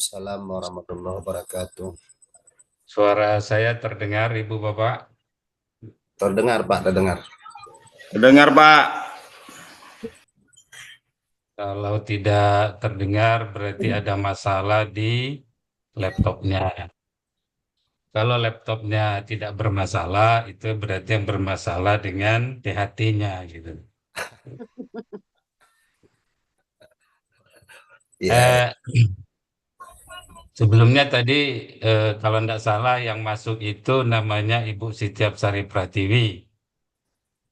Waalaikumsalam warahmatullahi wabarakatuh. Suara saya terdengar, Ibu Bapak? Terdengar, Pak, terdengar. Dengar, Pak. Kalau tidak terdengar, berarti ada masalah di laptopnya. Kalau laptopnya tidak bermasalah, itu berarti yang bermasalah dengan THT-nya, gitu. Iya, Eh, Sebelumnya tadi, kalau tidak salah, yang masuk itu namanya Ibu Sitiapsari Pratiwi.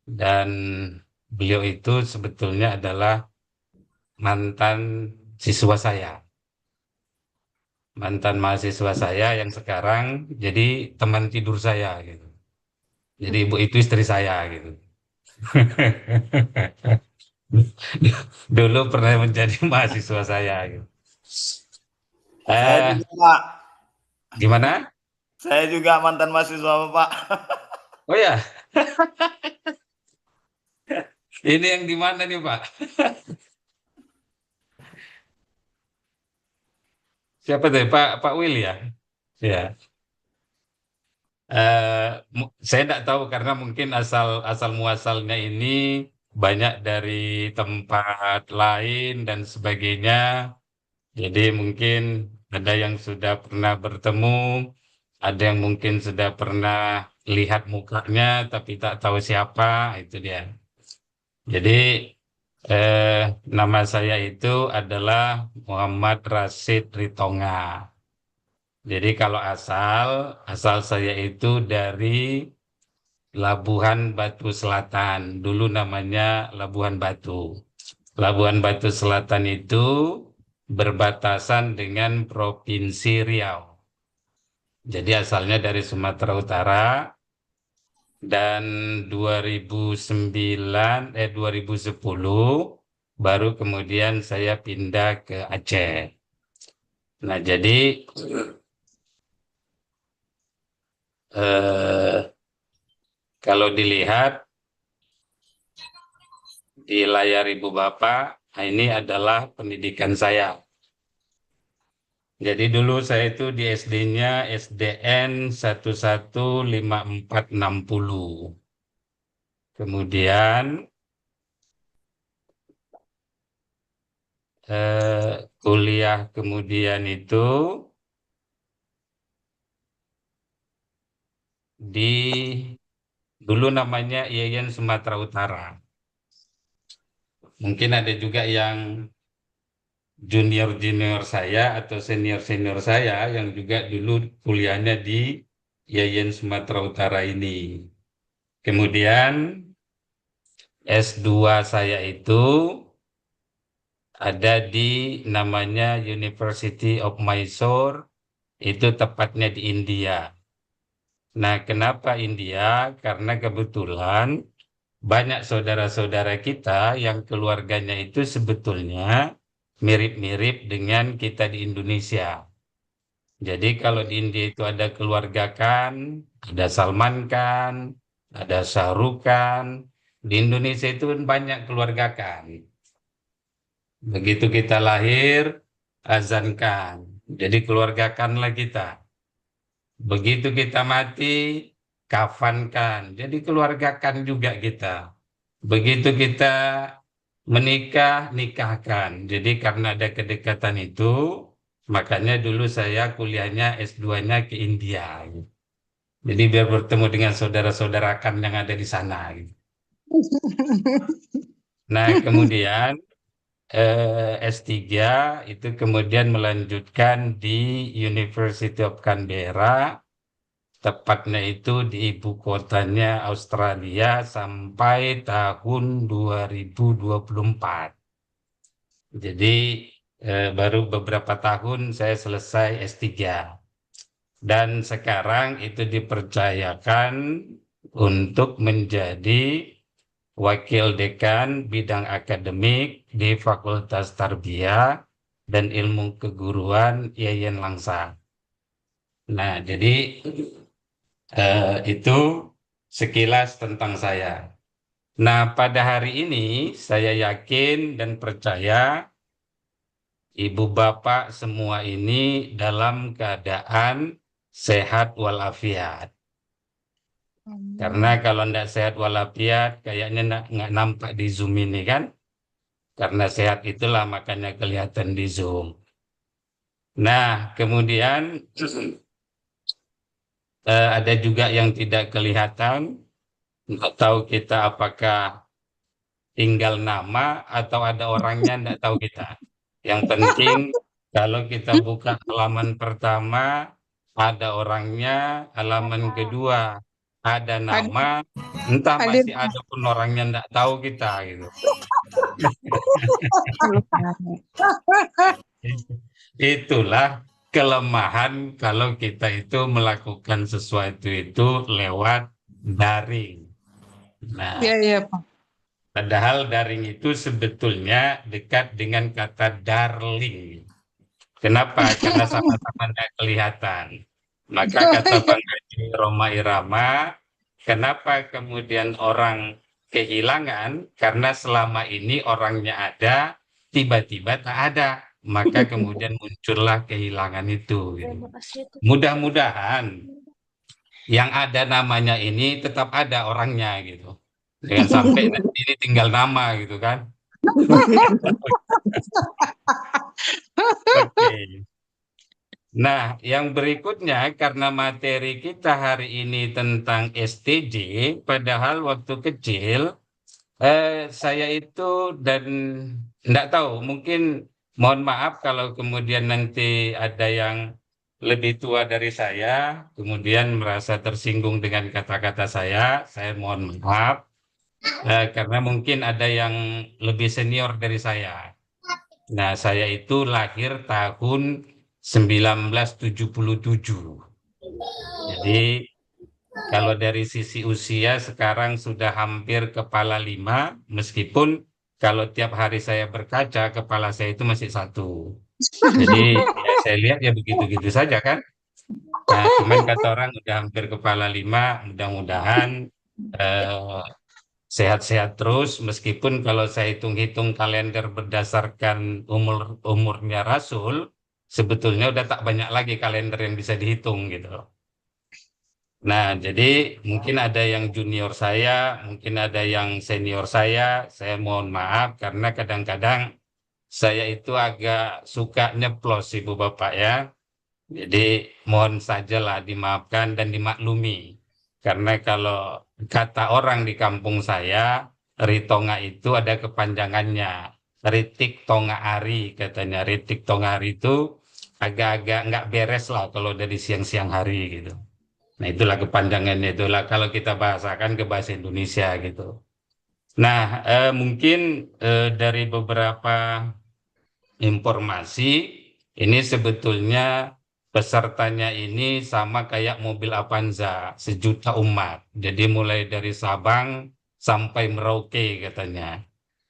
Dan beliau itu sebetulnya adalah mantan siswa saya. Mantan mahasiswa saya yang sekarang jadi teman tidur saya gitu. Jadi ibu itu istri saya gitu. Dulu pernah menjadi mahasiswa saya gitu. Saya Eh, juga, Pak. Gimana? Saya juga mantan mahasiswa, Pak. Oh ya, ini yang di mana nih Pak? Siapa tuh Pak Will ya? Ya. Saya tidak tahu karena mungkin asal muasalnya ini banyak dari tempat lain dan sebagainya. Jadi mungkin ada yang sudah pernah bertemu, ada yang mungkin sudah pernah lihat mukanya tapi tak tahu siapa, itu dia. Jadi eh, nama saya itu adalah Muhammad Rashid Ritonga. Jadi kalau asal saya itu dari Labuhan Batu Selatan. Dulu namanya Labuhan Batu. Labuhan Batu Selatan itu berbatasan dengan Provinsi Riau. Jadi asalnya dari Sumatera Utara dan 2010 baru kemudian saya pindah ke Aceh. Nah, jadi eh, kalau dilihat di layar Ibu Bapak, nah ini adalah pendidikan saya. Jadi dulu saya itu di SD-nya SDN 115460. Kemudian kuliah kemudian itu di dulu namanya IAIN Sumatera Utara. Mungkin ada juga yang junior-junior saya atau senior-senior saya yang juga dulu kuliahnya di IAIN Sumatera Utara ini. Kemudian S2 saya itu ada di namanya University of Mysore, itu tepatnya di India. Nah, kenapa India? Karena kebetulan banyak saudara-saudara kita yang keluarganya itu sebetulnya mirip-mirip dengan kita di Indonesia. Jadi kalau di India itu ada keluarga Khan, ada Salman Khan, ada Shah Rukh Khan. Di Indonesia itu banyak keluarga Khan. Begitu kita lahir, azan Khan. Jadi keluarga Khan lah kita. Begitu kita mati, kafankan. Jadi keluargakan juga kita. Begitu kita menikah, nikahkan. Jadi karena ada kedekatan itu, makanya dulu saya kuliahnya S2-nya ke India. Jadi biar bertemu dengan saudara-saudara kan yang ada di sana. Nah, kemudian S3 itu kemudian melanjutkan di University of Canberra. Tepatnya itu di ibu kotanya Australia sampai tahun 2024. Jadi baru beberapa tahun saya selesai S3. Dan sekarang itu dipercayakan untuk menjadi wakil dekan bidang akademik di Fakultas Tarbiyah dan Ilmu Keguruan Yayan Langsa. Nah, jadi itu sekilas tentang saya. Nah, pada hari ini saya yakin dan percaya ibu bapak semua ini dalam keadaan sehat walafiat. Karena kalau tidak sehat walafiat, kayaknya nggak nampak di Zoom ini kan? Karena sehat itulah makanya kelihatan di Zoom. Nah, kemudian ada juga yang tidak kelihatan. Nggak tahu kita apakah tinggal nama atau ada orangnya, nggak tahu kita. Yang penting kalau kita buka halaman pertama, ada orangnya, halaman kedua ada nama, entah Hadir. masih ada pun orangnya nggak tahu kita gitu. Itulah kelemahan kalau kita itu melakukan sesuatu itu lewat daring. Nah, Iya, iya, Pak. padahal daring itu sebetulnya dekat dengan kata darling. Kenapa? Karena sama-sama tidak kelihatan. Maka kata Bang Haji Roma Irama, kenapa kemudian orang kehilangan? Karena selama ini orangnya ada, tiba-tiba tak ada. Maka kemudian muncullah kehilangan itu. Gitu. Mudah-mudahan yang ada namanya ini tetap ada orangnya gitu. Jangan sampai nanti ini tinggal nama gitu kan. Oke. Nah, yang berikutnya karena materi kita hari ini tentang STJ, padahal waktu kecil saya itu dan enggak tahu, mungkin mohon maaf kalau kemudian nanti ada yang lebih tua dari saya, kemudian merasa tersinggung dengan kata-kata saya mohon maaf, karena mungkin ada yang lebih senior dari saya. Nah, saya itu lahir tahun 1977. Jadi kalau dari sisi usia sekarang sudah hampir kepala 5, meskipun kalau tiap hari saya berkaca kepala saya itu masih 1. Jadi ya saya lihat ya begitu-gitu saja kan. Nah, cuman kata orang udah hampir kepala 5, mudah-mudahan sehat-sehat terus, meskipun kalau saya hitung-hitung kalender berdasarkan umurnya Rasul, sebetulnya udah tak banyak lagi kalender yang bisa dihitung gitu. Nah, jadi mungkin ada yang junior saya, mungkin ada yang senior saya mohon maaf karena kadang-kadang saya itu agak suka nyeplos Ibu Bapak ya. Jadi mohon sajalah dimaafkan dan dimaklumi. Karena kalau kata orang di kampung saya, Ritonga itu ada kepanjangannya. Ritik Tonga Ari katanya. Ritik Tonga Ari itu agak-agak nggak beres lah kalau dari siang-siang hari gitu. Nah itulah kepanjangannya, itulah kalau kita bahasakan ke bahasa Indonesia gitu. Nah mungkin dari beberapa informasi ini sebetulnya pesertanya ini sama kayak mobil Avanza, 1 juta umat. Jadi mulai dari Sabang sampai Merauke katanya.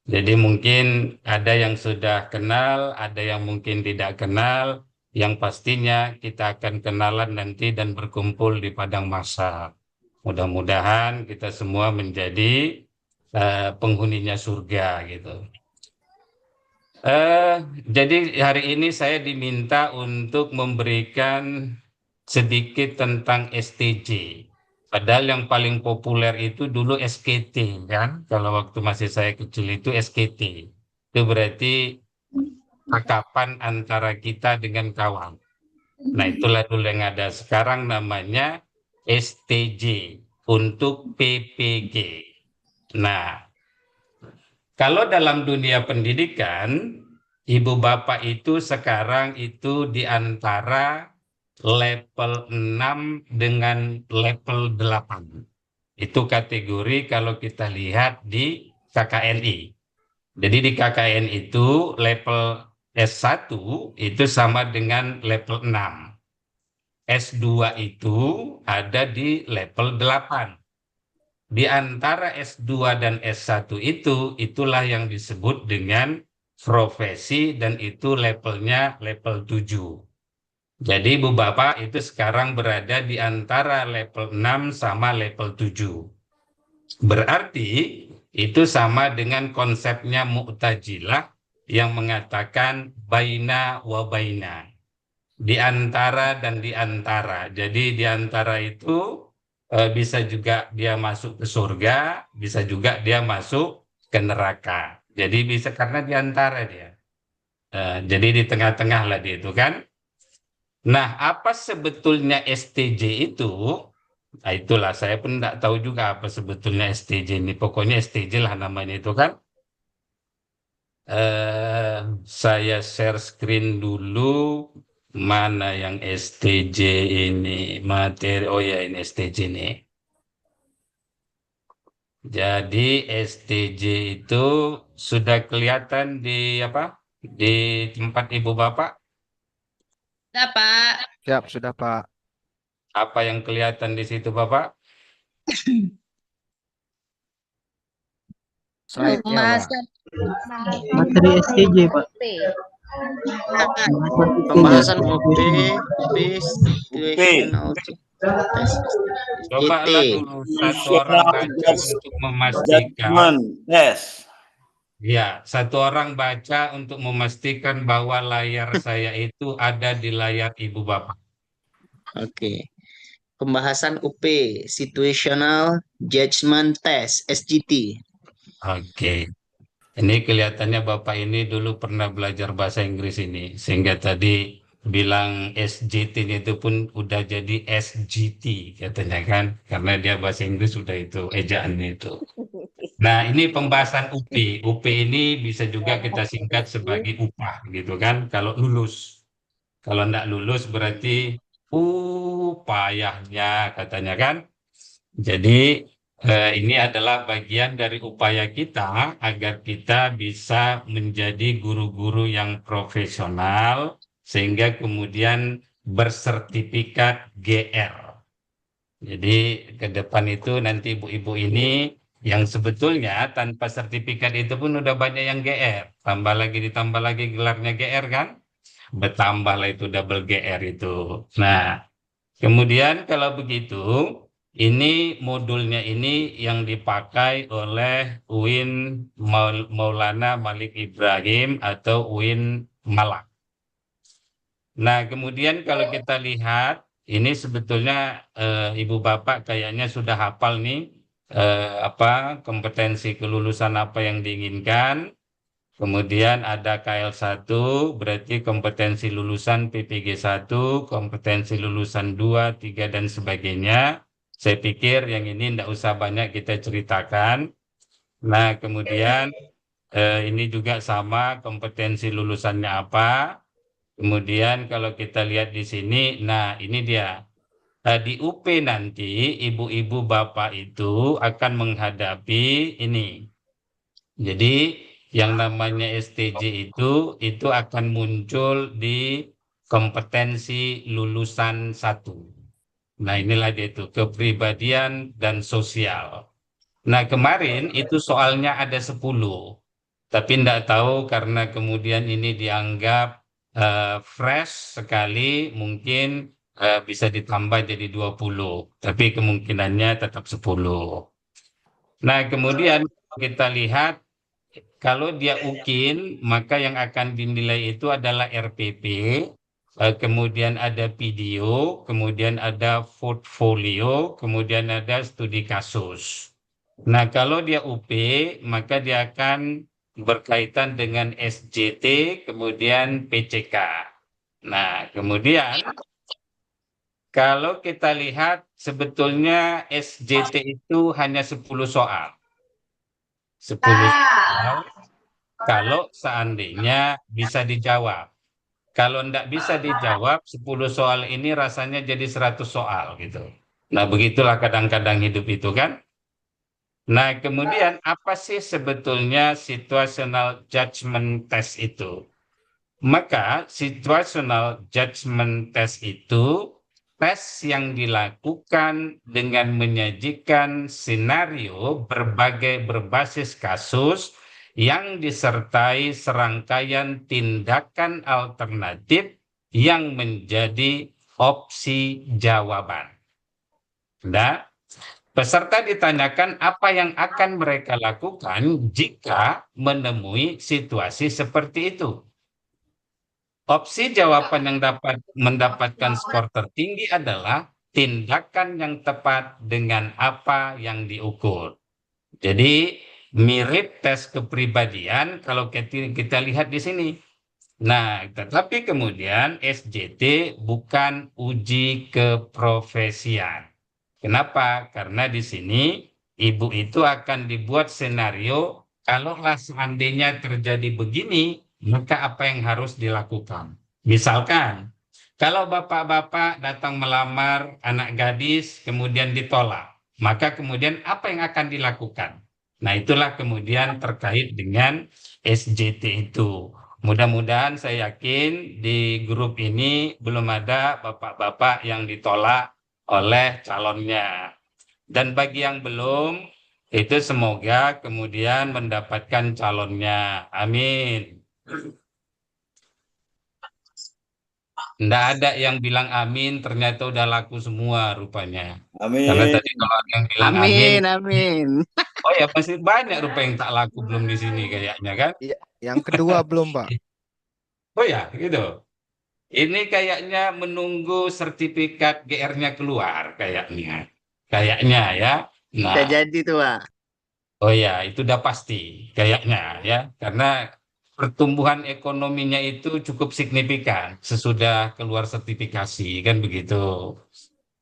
Jadi mungkin ada yang sudah kenal, ada yang mungkin tidak kenal. Yang pastinya kita akan kenalan nanti dan berkumpul di padang mahsyar. Mudah-mudahan kita semua menjadi penghuninya surga gitu. Jadi hari ini saya diminta untuk memberikan sedikit tentang STJ. Padahal yang paling populer itu dulu SKT kan. Kalau waktu masih saya kecil itu SKT. Itu berarti takapan antara kita dengan kawan. Nah itulah dulu yang ada. Sekarang namanya STJ untuk PPG. Nah kalau dalam dunia pendidikan, Ibu Bapak itu sekarang itu di antara level 6 dengan level 8. Itu kategori kalau kita lihat di KKNI. Jadi di KKN itu level S1 itu sama dengan level 6. S2 itu ada di level 8. Di antara S2 dan S1 itulah yang disebut dengan profesi dan itu levelnya level 7. Jadi Ibu Bapak itu sekarang berada di antara level 6 sama level 7. Berarti itu sama dengan konsepnya Mu'tazilah yang mengatakan baina wa baina, di antara dan di antara. Jadi di antara itu bisa juga dia masuk ke surga, bisa juga dia masuk ke neraka. Jadi bisa karena di antara dia. Jadi di tengah-tengah lah dia itu kan. Nah, apa sebetulnya STJ itu? Nah, itulah saya pun tidak tahu juga apa sebetulnya STJ ini. Pokoknya STJ lah namanya itu kan. Saya share screen dulu. Mana yang STJ ini? Materi. Oh ya, ini STJ ini. Jadi STJ itu sudah kelihatan di apa? Di tempat Ibu Bapak? Sudah, Pak. Siap, sudah Pak. Apa yang kelihatan di situ Bapak? Slide-nya Pak. Pembahasan Materi STJ, Pak. P. Pembahasan OP, Cobalah dulu satu orang baca untuk memastikan. Judgment test. Ya, satu orang baca untuk memastikan bahwa layar saya itu ada di layar Ibu Bapak. Oke. Pembahasan UP, Situational Judgment Test, SGT. Oke. Ini kelihatannya Bapak ini dulu pernah belajar bahasa Inggris ini. Sehingga tadi bilang SJT-nya itu pun udah jadi SGT katanya kan. Karena dia bahasa Inggris sudah itu, ejaannya itu. Nah, ini pembahasan UP. UP ini bisa juga kita singkat sebagai upah gitu kan. Kalau lulus. Kalau enggak lulus berarti payahnya katanya kan. Jadi ini adalah bagian dari upaya kita agar kita bisa menjadi guru-guru yang profesional sehingga kemudian bersertifikat GR. Jadi ke depan itu nanti ibu-ibu ini yang sebetulnya tanpa sertifikat itu pun udah banyak yang GR. Ditambah lagi gelarnya GR kan? Bertambahlah itu double GR itu. Nah, kemudian kalau begitu, ini modulnya ini yang dipakai oleh UIN Maulana Malik Ibrahim atau UIN Malang. Nah, kemudian kalau kita lihat, ini sebetulnya Ibu Bapak kayaknya sudah hafal nih apa kompetensi kelulusan apa yang diinginkan. Kemudian ada KL1, berarti kompetensi lulusan PPG 1, kompetensi lulusan 2, 3, dan sebagainya. Saya pikir yang ini tidak usah banyak kita ceritakan. Nah, kemudian ini juga sama kompetensi lulusannya apa. Kemudian kalau kita lihat di sini, nah ini dia. Di UP nanti ibu-ibu bapak itu akan menghadapi ini. Jadi yang namanya STJ itu akan muncul di kompetensi lulusan 1. Nah inilah dia itu kepribadian dan sosial. Nah kemarin itu soalnya ada 10. Tapi tidak tahu karena kemudian ini dianggap fresh sekali mungkin bisa ditambah jadi 20. Tapi kemungkinannya tetap 10. Nah kemudian kita lihat kalau dia UKIN, maka yang akan dinilai itu adalah RPP, kemudian ada video, kemudian ada portfolio, kemudian ada studi kasus. Nah, kalau dia UP, maka dia akan berkaitan dengan SJT, kemudian PCK. Nah, kemudian kalau kita lihat sebetulnya SJT itu hanya 10 soal. 10 soal kalau seandainya bisa dijawab. Kalau tidak bisa dijawab 10 soal ini rasanya jadi 100 soal gitu. Nah begitulah kadang-kadang hidup itu kan. Nah kemudian apa sih sebetulnya situational judgment test itu? Maka situational judgment test itu tes yang dilakukan dengan menyajikan senario berbasis kasus yang disertai serangkaian tindakan alternatif yang menjadi opsi jawaban. Nah, Peserta ditanyakan apa yang akan mereka lakukan jika menemui situasi seperti itu. Opsi jawaban yang dapat mendapatkan skor tertinggi adalah tindakan yang tepat dengan apa yang diukur. Jadi mirip tes kepribadian kalau kita lihat di sini. Nah, tetapi kemudian SJT bukan uji keprofesian. Kenapa? Karena di sini ibu itu akan dibuat senario kalaulah seandainya terjadi begini, maka apa yang harus dilakukan? Misalkan, kalau bapak-bapak datang melamar anak gadis kemudian ditolak, maka kemudian apa yang akan dilakukan? Nah, itulah kemudian terkait dengan SJT itu. Mudah-mudahan saya yakin di grup ini belum ada bapak-bapak yang ditolak oleh calonnya. Dan bagi yang belum, itu semoga kemudian mendapatkan calonnya. Amin. Nggak ada yang bilang amin, ternyata udah laku semua rupanya. Karena Amin. tadi kalau ada yang bilang amin, Amin, amin. oh ya masih banyak rupa yang tak laku belum di sini kayaknya kan? Iya, yang kedua belum, Pak. Oh ya, gitu. Ini kayaknya menunggu sertifikat GR-nya keluar kayaknya. Kayaknya ya. Bisa Nah, jadi tuh, Pak. oh ya, itu udah pasti kayaknya ya. Karena pertumbuhan ekonominya itu cukup signifikan sesudah keluar sertifikasi kan begitu.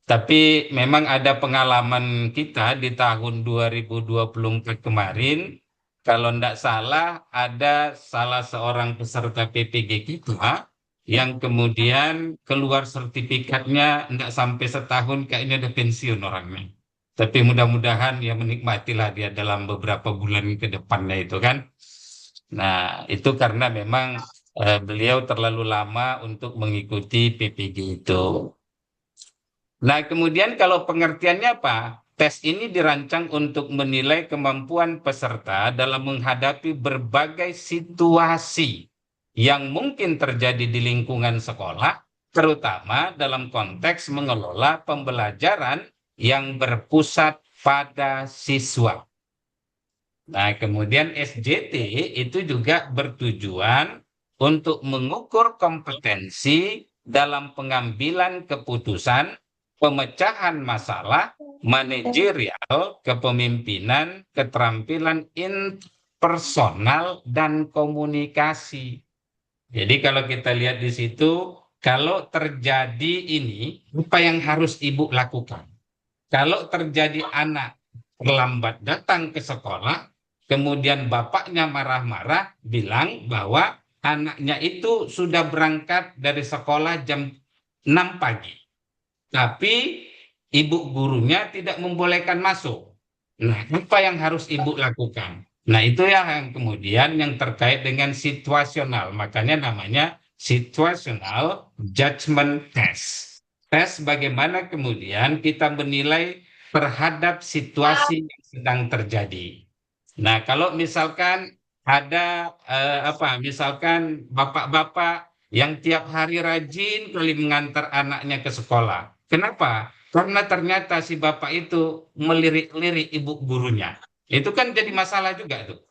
Tapi memang ada pengalaman kita di tahun 2024 kemarin, kalau tidak salah ada salah seorang peserta PPG kita yang kemudian keluar sertifikatnya tidak sampai setahun kayaknya udah pensiun orangnya. Tapi mudah-mudahan ya menikmatilah dia dalam beberapa bulan ke depannya itu kan. Nah, itu karena memang beliau terlalu lama untuk mengikuti PPG itu. Nah, kemudian kalau pengertiannya apa? Tes ini dirancang untuk menilai kemampuan peserta dalam menghadapi berbagai situasi yang mungkin terjadi di lingkungan sekolah, terutama dalam konteks mengelola pembelajaran yang berpusat pada siswa. Nah, kemudian SJT itu juga bertujuan untuk mengukur kompetensi dalam pengambilan keputusan, pemecahan masalah, manajerial, kepemimpinan, keterampilan interpersonal, dan komunikasi. Jadi kalau kita lihat di situ, kalau terjadi ini, apa yang harus ibu lakukan? Kalau terjadi anak terlambat datang ke sekolah, kemudian bapaknya marah-marah, bilang bahwa anaknya itu sudah berangkat dari sekolah jam 6 pagi. Tapi ibu gurunya tidak membolehkan masuk. Nah, apa yang harus ibu lakukan? Nah, itu yang kemudian yang terkait dengan situasional. Makanya namanya situational judgment test. Tes bagaimana kemudian kita menilai terhadap situasi yang sedang terjadi. Nah, kalau misalkan ada misalkan bapak-bapak yang tiap hari rajin kali mengantar anaknya ke sekolah. Kenapa? Karena ternyata si bapak itu melirik-lirik ibu gurunya. Itu kan jadi masalah juga tuh.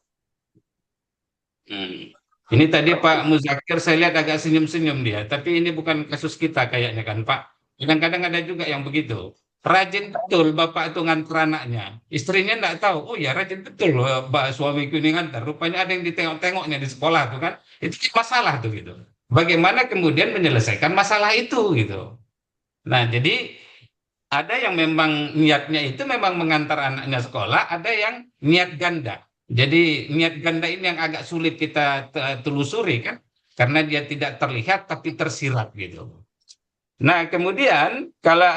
Ini tadi Pak Muzakir saya lihat agak senyum-senyum dia, tapi ini bukan kasus kita kayaknya kan Pak. Kadang-kadang ada juga yang begitu. Rajin betul bapak itu ngantar anaknya. Istrinya enggak tahu. Oh ya rajin betul suamiku ini ngantar. Rupanya ada yang ditengok-tengoknya di sekolah tuh kan. Itu masalah tuh gitu. Bagaimana kemudian menyelesaikan masalah itu gitu. Nah, jadi ada yang memang niatnya itu memang mengantar anaknya sekolah, ada yang niat ganda. Jadi niat ganda ini yang agak sulit kita telusuri kan, karena dia tidak terlihat tapi tersirat gitu. Nah, kemudian kalau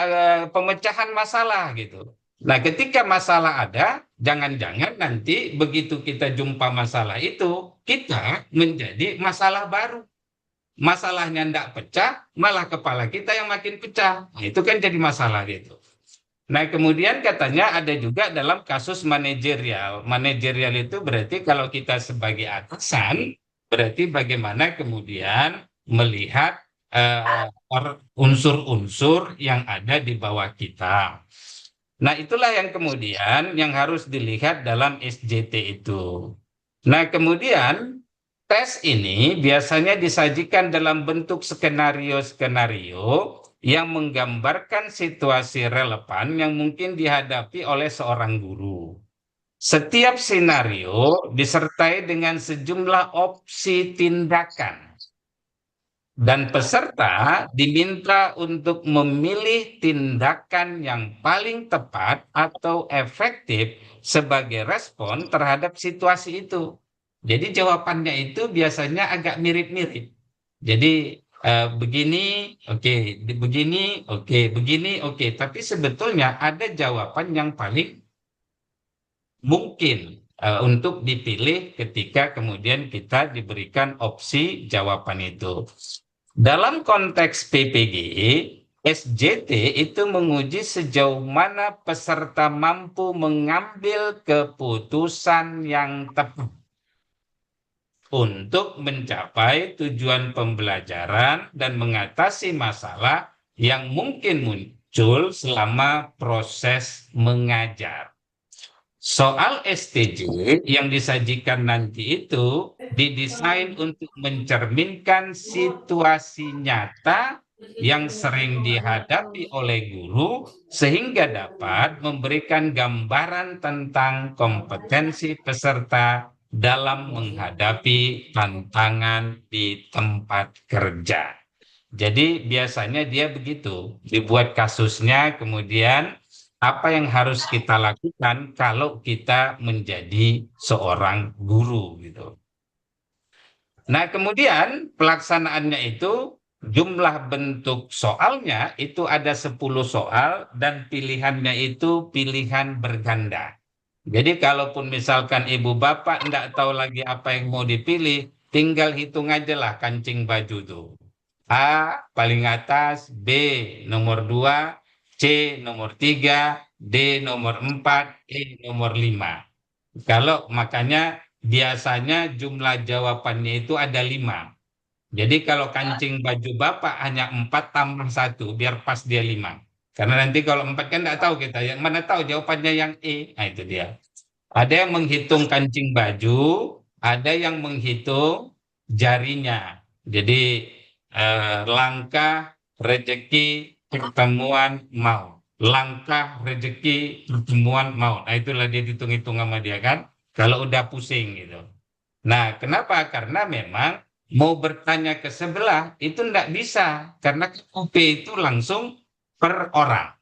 pemecahan masalah gitu. Nah, ketika masalah ada, jangan-jangan nanti begitu kita jumpa masalah itu, kita menjadi masalah baru. Masalahnya tidak pecah, malah kepala kita yang makin pecah. Nah, itu kan jadi masalah gitu. Nah, kemudian katanya ada juga dalam kasus manajerial. Manajerial itu berarti kalau kita sebagai atasan, berarti bagaimana kemudian melihat unsur-unsur yang ada di bawah kita. Nah, itulah yang kemudian yang harus dilihat dalam SJT itu. Nah, kemudian tes ini biasanya disajikan dalam bentuk skenario-skenario yang menggambarkan situasi relevan yang mungkin dihadapi oleh seorang guru. Setiap skenario disertai dengan sejumlah opsi tindakan. Dan peserta diminta untuk memilih tindakan yang paling tepat atau efektif sebagai respon terhadap situasi itu. Jadi jawabannya itu biasanya agak mirip-mirip. Jadi begini, oke, begini, oke, begini, oke. Tapi sebetulnya ada jawaban yang paling mungkin untuk dipilih ketika kemudian kita diberikan opsi jawaban itu. Dalam konteks PPG, SJT itu menguji sejauh mana peserta mampu mengambil keputusan yang tepat untuk mencapai tujuan pembelajaran dan mengatasi masalah yang mungkin muncul selama proses mengajar. Soal STJ yang disajikan nanti itu didesain untuk mencerminkan situasi nyata yang sering dihadapi oleh guru sehingga dapat memberikan gambaran tentang kompetensi peserta dalam menghadapi tantangan di tempat kerja. Jadi biasanya dia begitu, dibuat kasusnya, kemudian apa yang harus kita lakukan kalau kita menjadi seorang guru gitu. Nah, kemudian pelaksanaannya itu jumlah bentuk soalnya itu ada 10 soal dan pilihannya itu pilihan berganda. Jadi kalaupun misalkan ibu bapak enggak tahu lagi apa yang mau dipilih, tinggal hitung aja lah kancing baju tuh. A paling atas, B nomor 2, C nomor 3, D nomor 4, E nomor 5. Kalau makanya biasanya jumlah jawabannya itu ada 5. Jadi kalau kancing baju bapak hanya 4 tambah 1 biar pas dia 5. Karena nanti kalau 4 kan nggak tahu kita, yang mana tahu jawabannya yang E. Nah itu dia. Ada yang menghitung kancing baju, ada yang menghitung jarinya. Jadi langkah, rezeki, pertemuan, maut. Langkah, rezeki, pertemuan, maut. Nah itulah dia hitung-hitung sama dia kan. Kalau udah pusing gitu. Nah kenapa? Karena memang mau bertanya ke sebelah itu enggak bisa. Karena UP itu langsung per orang.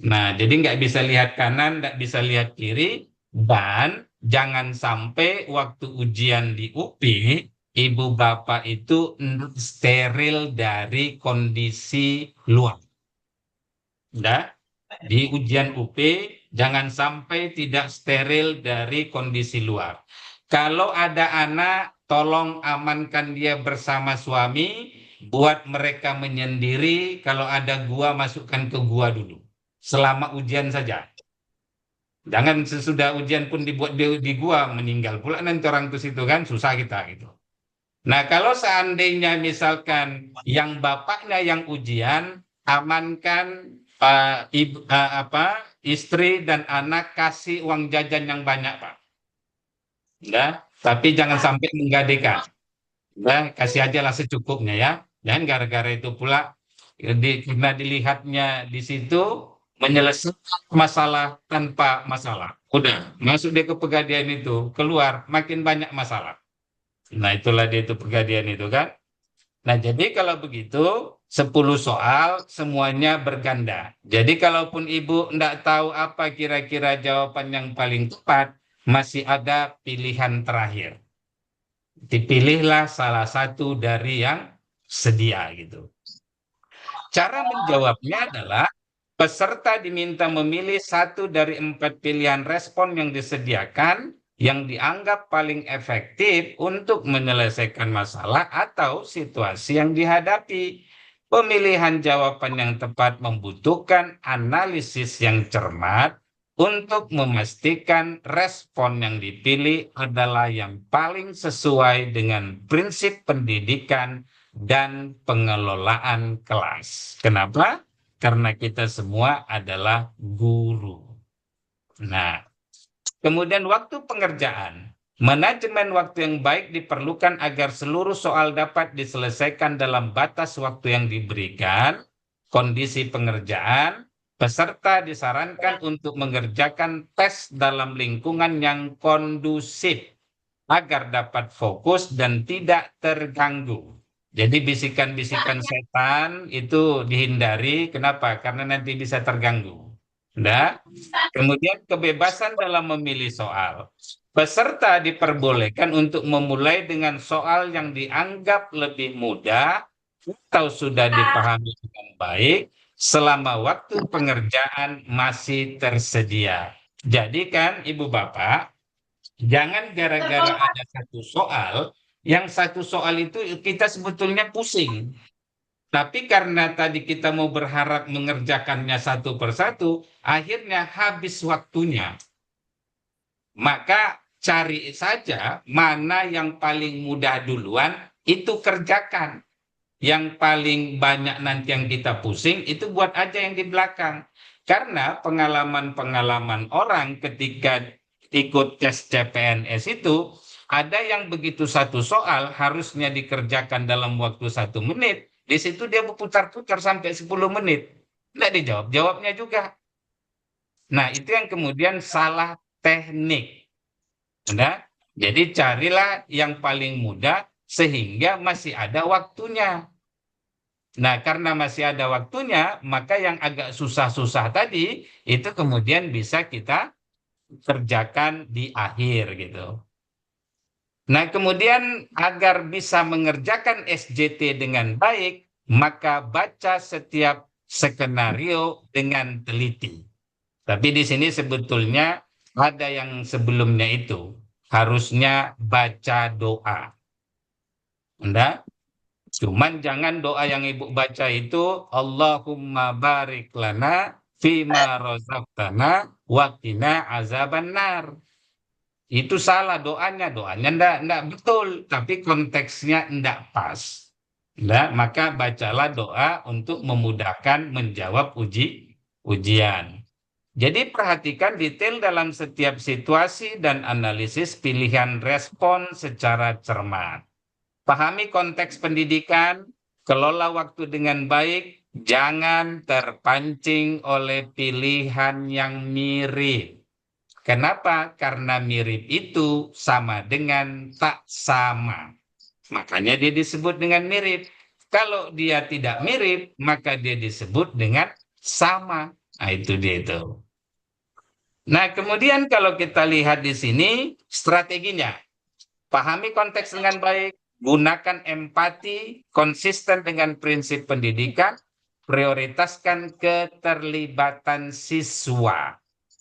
Nah jadi nggak bisa lihat kanan, nggak bisa lihat kiri. Dan jangan sampai waktu ujian di UP, ibu bapak itu steril dari kondisi luar. Nah, di ujian UP jangan sampai tidak steril dari kondisi luar. Kalau ada anak, tolong amankan dia bersama suami, buat mereka menyendiri. Kalau ada gua, masukkan ke gua dulu. Selama ujian saja. Jangan sesudah ujian pun dibuat di gua, meninggal pula nanti orang itu situ kan, susah kita gitu. Nah, kalau seandainya misalkan yang bapaknya yang ujian, amankan istri dan anak kasih uang jajan yang banyak, Pak. Ya, tapi jangan sampai menggadekan. Ya, kasih aja lah secukupnya ya. Jangan gara-gara itu pula karena dilihatnya di situ menyelesaikan masalah tanpa masalah. Udah, masuk dia ke pegadian itu, keluar makin banyak masalah. Nah, itulah dia itu pegadian itu kan. Nah, jadi kalau begitu 10 soal semuanya berganda. Jadi kalaupun ibu enggak tahu apa kira-kira jawaban yang paling tepat, masih ada pilihan terakhir. Dipilihlah salah satu dari yang sedia gitu. Cara menjawabnya adalah peserta diminta memilih satu dari 4 pilihan respon yang disediakan yang dianggap paling efektif untuk menyelesaikan masalah atau situasi yang dihadapi. Pemilihan jawaban yang tepat membutuhkan analisis yang cermat untuk memastikan respon yang dipilih adalah yang paling sesuai dengan prinsip pendidikan dan pengelolaan kelas. Kenapa? karena kita semua adalah guru. Nah, kemudian waktu pengerjaan. Manajemen waktu yang baik diperlukan agar seluruh soal dapat diselesaikan dalam batas waktu yang diberikan. Kondisi pengerjaan, peserta disarankan untuk mengerjakan tes dalam lingkungan yang kondusif agar dapat fokus dan tidak terganggu. Jadi bisikan-bisikan setan itu dihindari. Kenapa? Karena nanti bisa terganggu. Nah, kemudian kebebasan dalam memilih soal. Peserta diperbolehkan untuk memulai dengan soal yang dianggap lebih mudah atau sudah dipahami dengan baik selama waktu pengerjaan masih tersedia. Jadi kan Ibu Bapak, jangan gara-gara ada satu soal, yang satu soal itu kita sebetulnya pusing. Tapi karena tadi kita mau berharap mengerjakannya satu persatu, akhirnya habis waktunya. Maka cari saja mana yang paling mudah duluan, itu kerjakan. Yang paling banyak nanti yang kita pusing, itu buat aja yang di belakang. Karena pengalaman-pengalaman orang ketika ikut tes CPNS itu, ada yang begitu satu soal harusnya dikerjakan dalam waktu 1 menit, di situ dia berputar-putar sampai 10 menit. Tidak dijawab, jawabnya juga. Nah, itu yang kemudian salah teknik. Nah, jadi carilah yang paling mudah sehingga masih ada waktunya. Nah, karena masih ada waktunya, maka yang agak susah-susah tadi itu kemudian bisa kita kerjakan di akhir gitu. Nah, kemudian agar bisa mengerjakan SJT dengan baik, maka baca setiap skenario dengan teliti. Tapi di sini sebetulnya ada yang sebelumnya itu. Harusnya baca doa. Enggak? Cuman jangan doa yang Ibu baca itu Allahumma barik lana fima razaqtana wa qina azabannar. Itu salah doanya enggak betul, tapi konteksnya enggak pas. Enggak, maka bacalah doa untuk memudahkan menjawab ujian. Jadi perhatikan detail dalam setiap situasi dan analisis pilihan respon secara cermat. Pahami konteks pendidikan, kelola waktu dengan baik, jangan terpancing oleh pilihan yang mirip. Kenapa? Karena mirip itu sama dengan tak sama. Makanya dia disebut dengan mirip. Kalau dia tidak mirip, maka dia disebut dengan sama. Nah, itu dia itu. Nah, kemudian kalau kita lihat di sini strateginya. Pahami konteks dengan baik, gunakan empati, konsisten dengan prinsip pendidikan, prioritaskan keterlibatan siswa,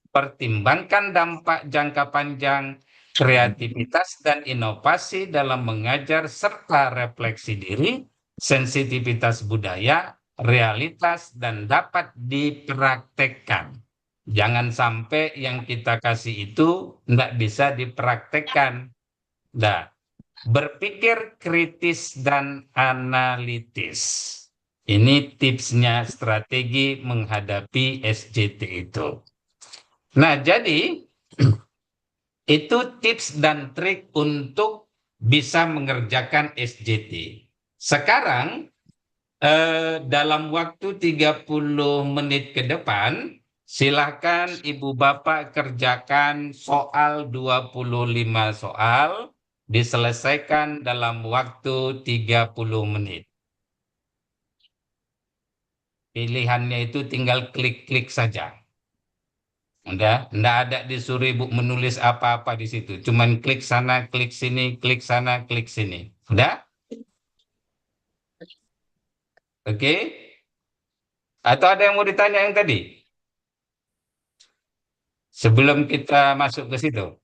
pertimbangkan dampak jangka panjang, kreativitas dan inovasi dalam mengajar serta refleksi diri, sensitivitas budaya, realitas, dan dapat dipraktekkan. Jangan sampai yang kita kasih itu tidak bisa dipraktekkan. Nah, berpikir kritis dan analitis. Ini tipsnya strategi menghadapi SJT itu. Nah, jadi itu tips dan trik untuk bisa mengerjakan SJT. Sekarang dalam waktu 30 menit ke depan, silakan Ibu Bapak kerjakan soal 25 soal, diselesaikan dalam waktu 30 menit. Pilihannya itu tinggal klik-klik saja. Enggak ada disuruh Ibu menulis apa-apa di situ. Cuman klik sana, klik sini, klik sana, klik sini. Udah? Oke? Atau ada yang mau ditanya yang tadi? Sebelum kita masuk ke situ.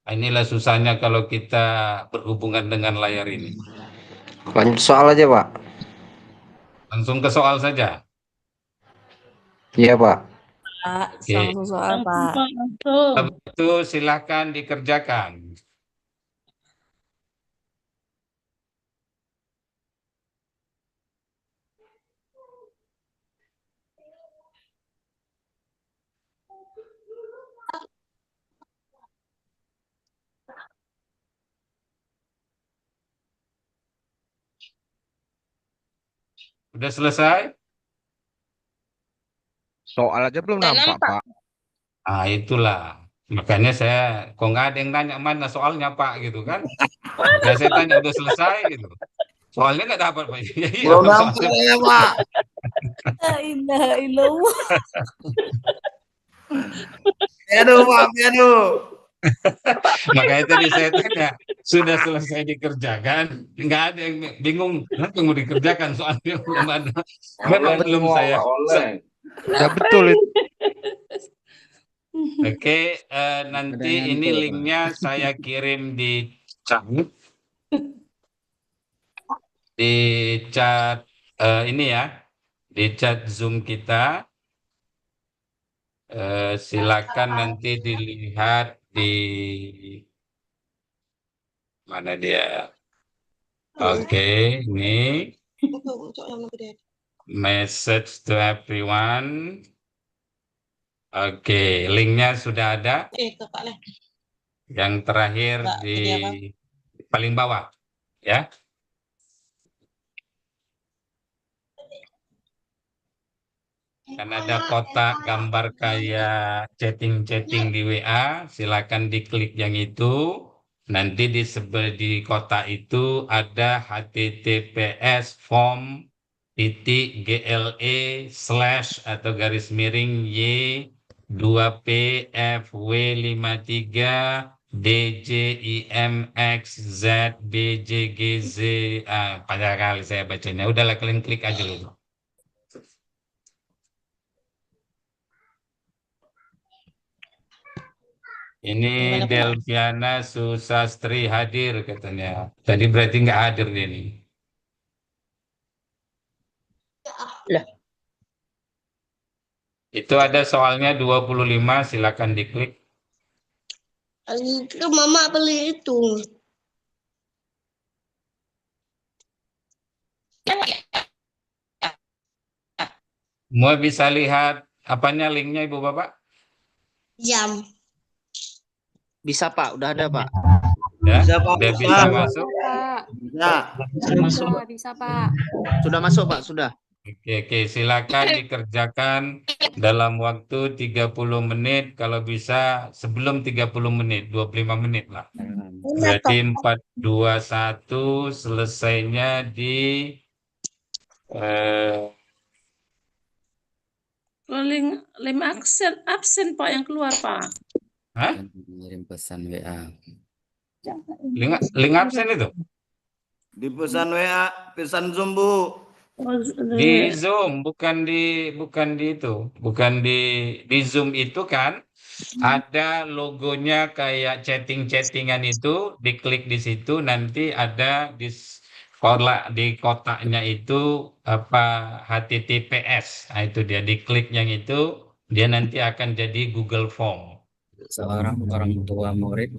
Inilah susahnya kalau kita berhubungan dengan layar ini. Lanjut soal aja, Pak. Langsung ke soal saja. Iya, Pak. Oke. Langsung soal, Pak. Habis itu silakan dikerjakan. Udah selesai? Soal aja belum Nggak nampak, nampak. Pak. Ah, itulah. Makanya saya, kok nggak ada yang nanya mana soalnya Pak gitu kan? Makanya saya tanya udah selesai gitu. Soalnya nggak dapat Pak. Ya, iya, Belum nampak soalnya. ya, Pak. La ilaha illallah. Aduh, Pak, aduh. Makanya tadi saya tanya, sudah selesai dikerjakan? Nggak ada yang bingung, apa yang mau dikerjakan soalnya belum ada. Memang belum saya. Ya betul itu. Oke, nanti ini linknya saya kirim chat, di chat ini ya, di chat Zoom kita. Silakan nanti dilihat di mana dia. Oke, ini message to everyone. Oke, linknya sudah ada. Yang terakhir di paling bawah, ya. Kan ada kotak gambar kayak chatting-chatting di WA, silakan diklik yang itu. Nanti di kotak itu ada https form titik gle slash atau garis miring y 2p fw 53 djimxz bjgz. Panjang kali saya bacanya. Udahlah, kalian klik aja dulu. Ini Delviana Susastri hadir katanya. Tadi berarti nggak hadir dia nih. Lah. Itu ada soalnya 25, silakan diklik. Itu mama beli itu. Semua bisa lihat apanya linknya Ibu Bapak? Jam. Bisa Pak, udah ada Pak. Ya, Bisa, Pak, udah bisa. bisa masuk. Pak. Bisa. Sudah masuk. Bisa, Pak. Sudah masuk Pak, sudah. Oke, silakan dikerjakan dalam waktu 30 menit. Kalau bisa sebelum 30 menit, 25 menit lah. Berarti 4, 2, 1 selesainya di Lima absen Pak yang keluar, Pak. hah? Mengirim pesan WA. Link absen itu? Di pesan WA, pesan Zoom, Bu. Di Zoom, bukan di itu, bukan di Zoom itu kan ada logonya kayak chattingan itu, diklik di situ nanti ada di kotaknya itu apa HTTPS. Nah, itu dia diklik yang itu, dia nanti akan jadi Google Form. Seorang orang tua murid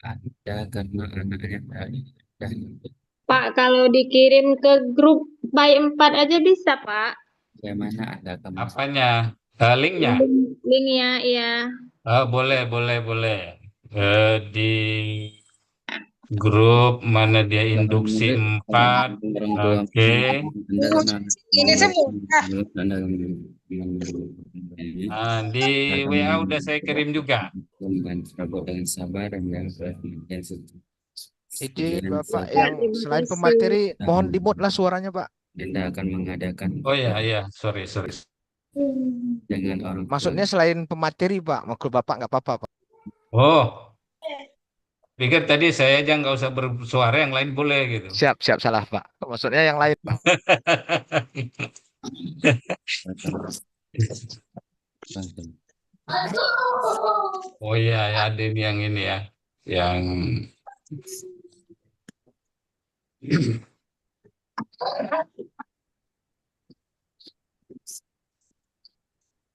ada karena anaknya tadi. Pak, kalau dikirim ke grup by 4 aja bisa, Pak. Bagaimana ada kamu? Apanya? Linknya? Linknya, iya. Boleh. Di grup mana dia induksi 4. Oke. Ini semua. Nah, di WA udah saya kirim juga. Dengan sabar dan Izin Bapak yang selain pemateri, mohon dimut lah suaranya, Pak. Anda akan mengadakan. Oh ya, sorry. Dengan orang tua. Maksudnya selain pemateri, Pak. Maksud Bapak nggak apa-apa, Pak. Oh, pikir tadi saya aja nggak usah bersuara, yang lain boleh gitu. Siap, salah, Pak. Maksudnya yang lain, Pak. Oh iya, ya, ada yang ini ya, yang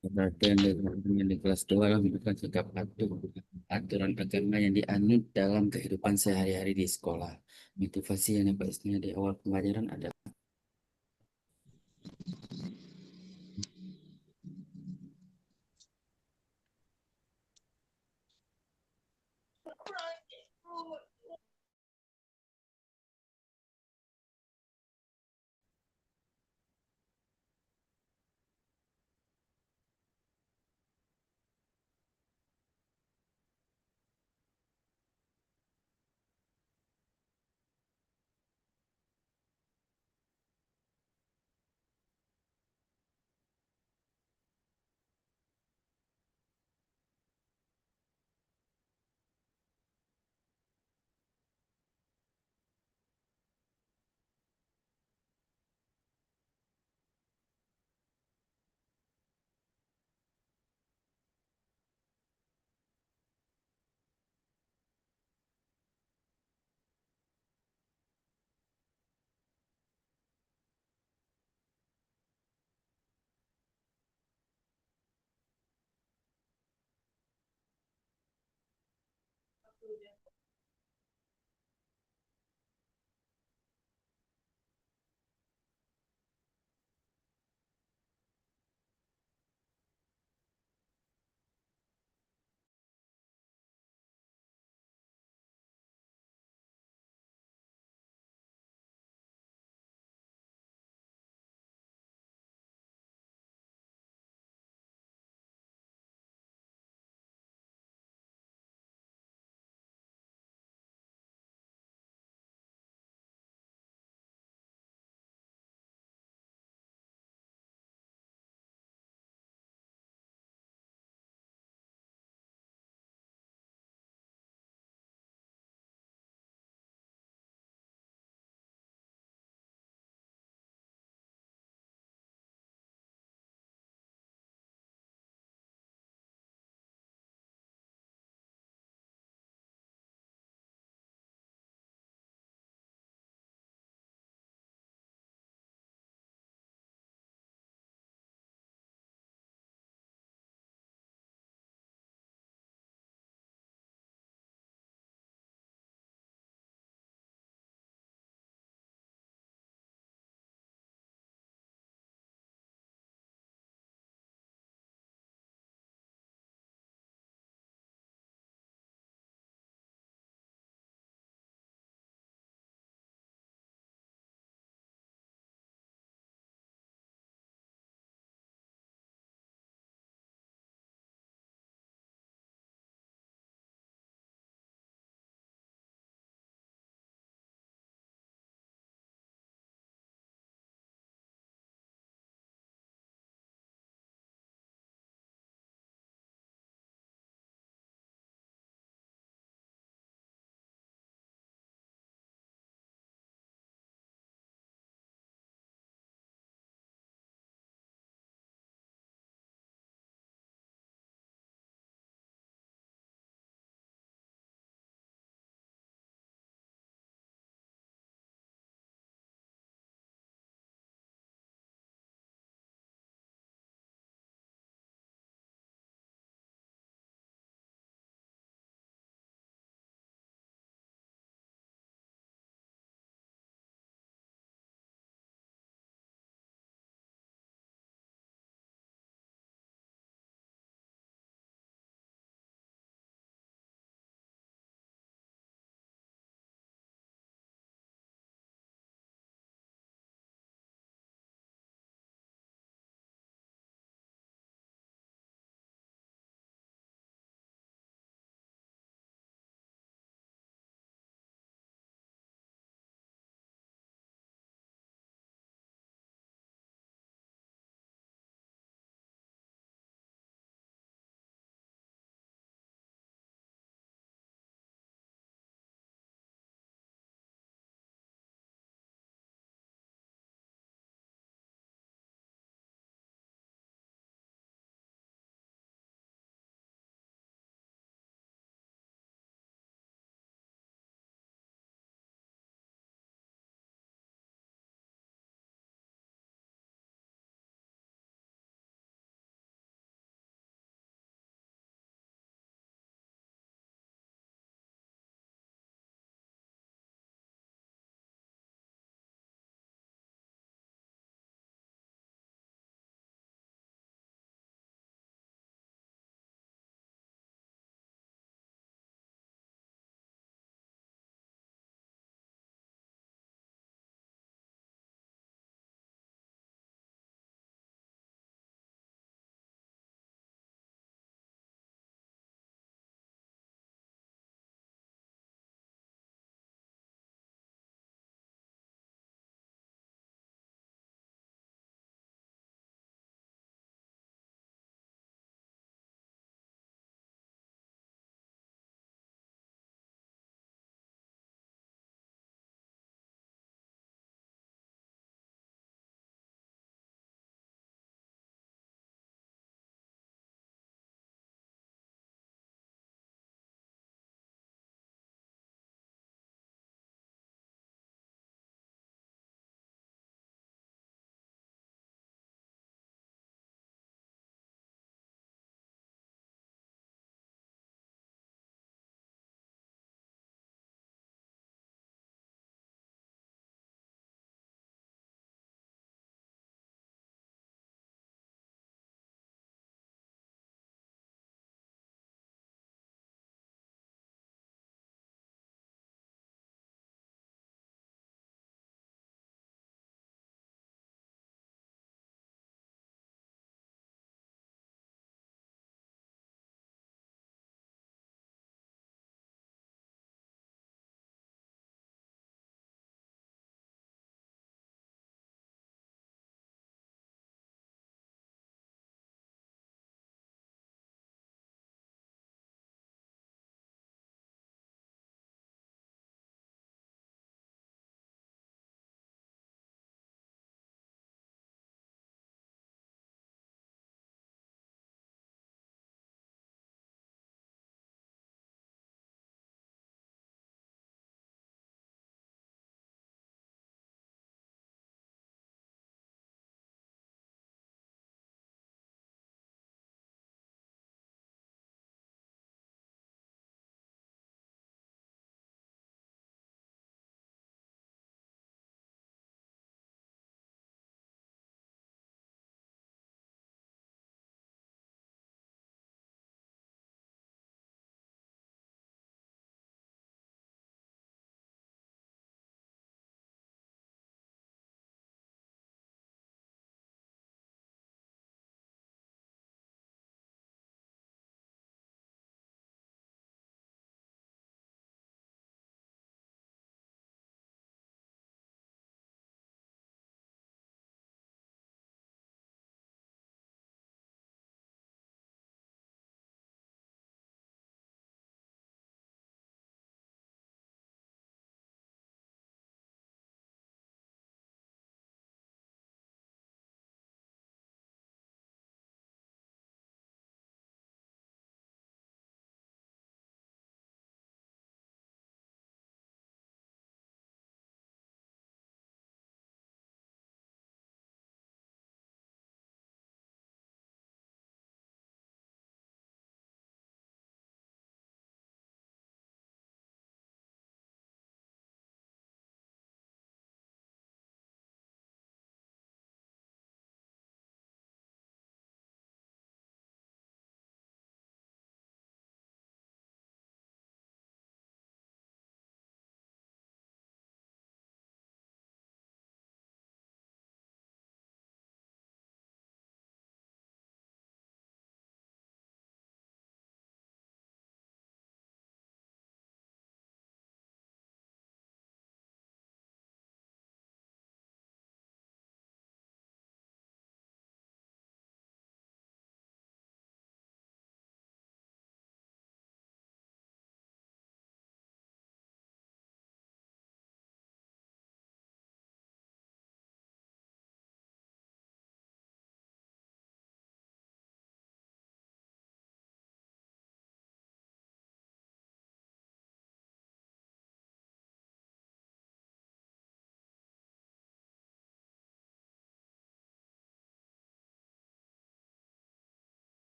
Berarti yang di kelas 2 adalah menunjukkan sikap aturan agama yang dianut dalam kehidupan sehari-hari di sekolah. Motivasi yang pastinya di awal pembelajaran adalah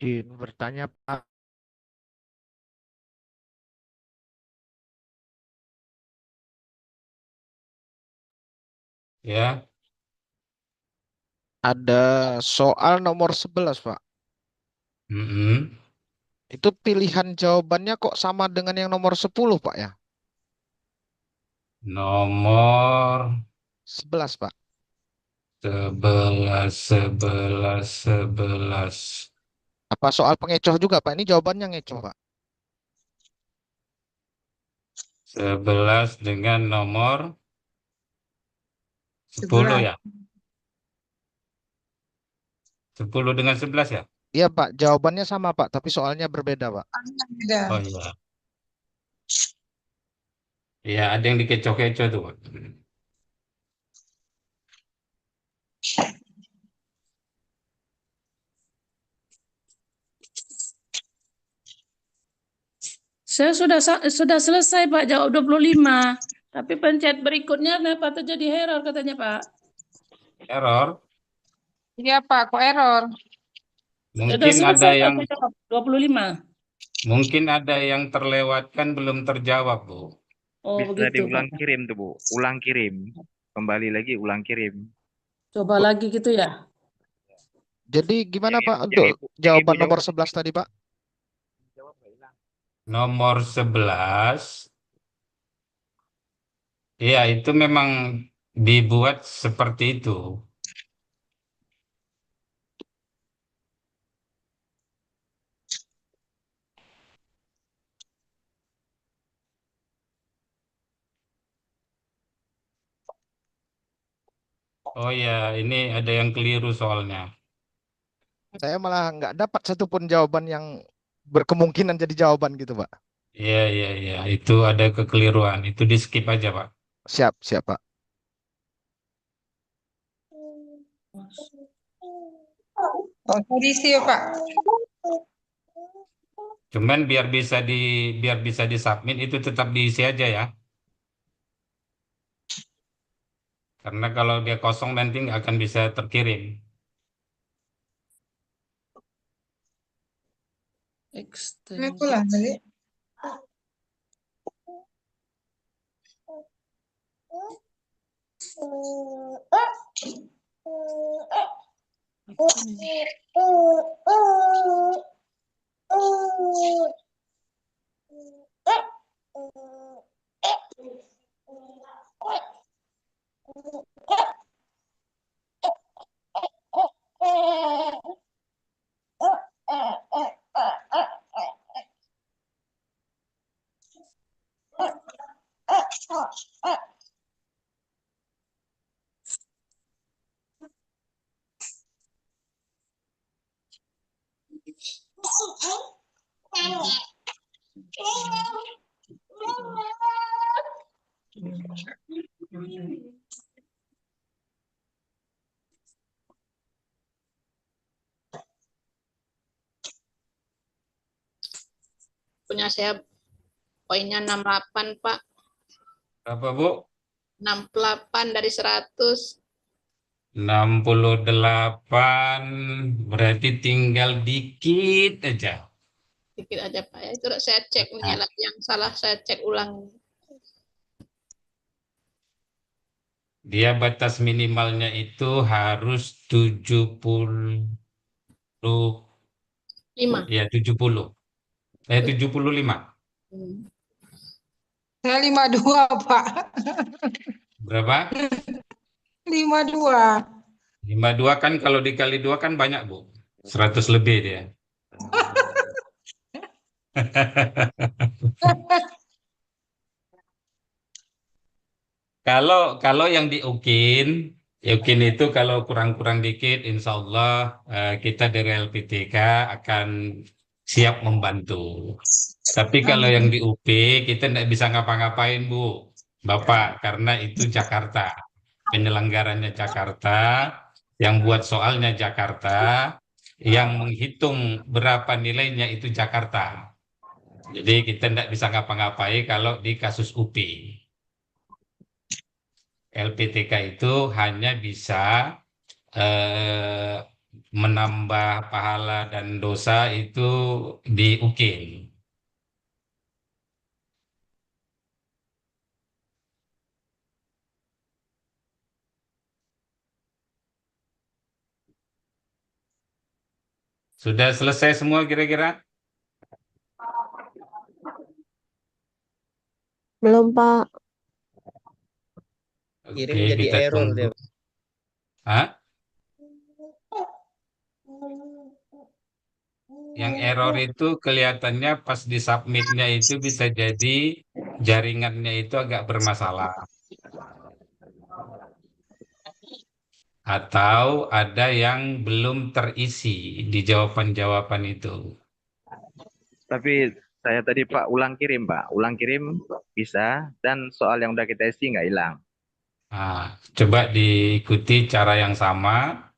Izin bertanya Pak. Ya, Ada soal nomor 11 Pak. mm-mm. Itu pilihan jawabannya kok sama dengan yang nomor 10 Pak ya? Nomor 11 Pak. 11, 11, 11. Apa soal pengecoh juga Pak? Ini jawabannya ngecoh Pak. 11 dengan nomor 10 ya. 10 dengan 11 ya. Iya Pak, jawabannya sama Pak, tapi soalnya berbeda Pak. Oh iya. Iya, ada yang dikecoh-kecoh tuh, Pak. Saya sudah selesai Pak, jawab 25. Tapi pencet berikutnya kenapa terjadi error katanya Pak? Error. Iya Pak, kok error? Sudah Mungkin ada selesai yang Pak, jawab 25. mungkin ada yang terlewatkan belum terjawab, Bu. Oh Bisa begitu diulang Pak. kirim tuh, Bu. Ulang kirim. Kembali lagi ulang kirim. Coba lagi gitu ya. Jadi gimana Yang Pak yang untuk Ibu jawaban nomor jawab 11 tadi Pak? Nomor 11. Iya, itu memang dibuat seperti itu. Oh ya, ini ada yang keliru soalnya. Saya malah nggak dapat satupun jawaban yang berkemungkinan jadi jawaban gitu Pak. Iya, iya, iya. Itu ada kekeliruan. Itu di skip aja, Pak. Siap, siap Pak. Oh, diisi ya Pak. Cuman biar bisa disubmit itu tetap diisi aja ya. Karena kalau dia kosong nanti nggak akan bisa terkirim. Ini pulang tadi. Punya saya poinnya 68, Pak. Berapa, Bu? 68 dari 100. 68, berarti tinggal dikit aja. Dikit aja, Pak. Ya. Itu saya cek nih, yang salah saya cek ulang. Dia batas minimalnya itu harus 70. Ya, 70. 75. Saya 52 Pak. Berapa? 52. 52 kan kalau dikali 2 kan banyak, Bu. 100 lebih dia. Kalau yang di UKIN itu kalau kurang-kurang dikit, insya Allah kita dari LPTK akan siap membantu. Tapi kalau yang di UP kita tidak bisa ngapa-ngapain, Bu, Bapak, karena itu Jakarta, penyelenggaranya Jakarta, yang buat soalnya Jakarta, yang menghitung berapa nilainya itu Jakarta. Jadi kita tidak bisa ngapa-ngapain kalau di kasus UP. LPTK itu hanya bisa menambah pahala dan dosa itu diukir. Sudah selesai semua kira-kira? Belum, Pak. Kirim Oke, jadi kita error tunggu. dia. Hah? Yang error itu kelihatannya pas di submitnya itu bisa jadi jaringannya itu agak bermasalah. Atau ada yang belum terisi di jawaban-jawaban itu. Tapi saya tadi Pak ulang kirim Pak. Ulang kirim bisa dan soal yang udah kita isi nggak hilang. Nah, coba diikuti cara yang sama.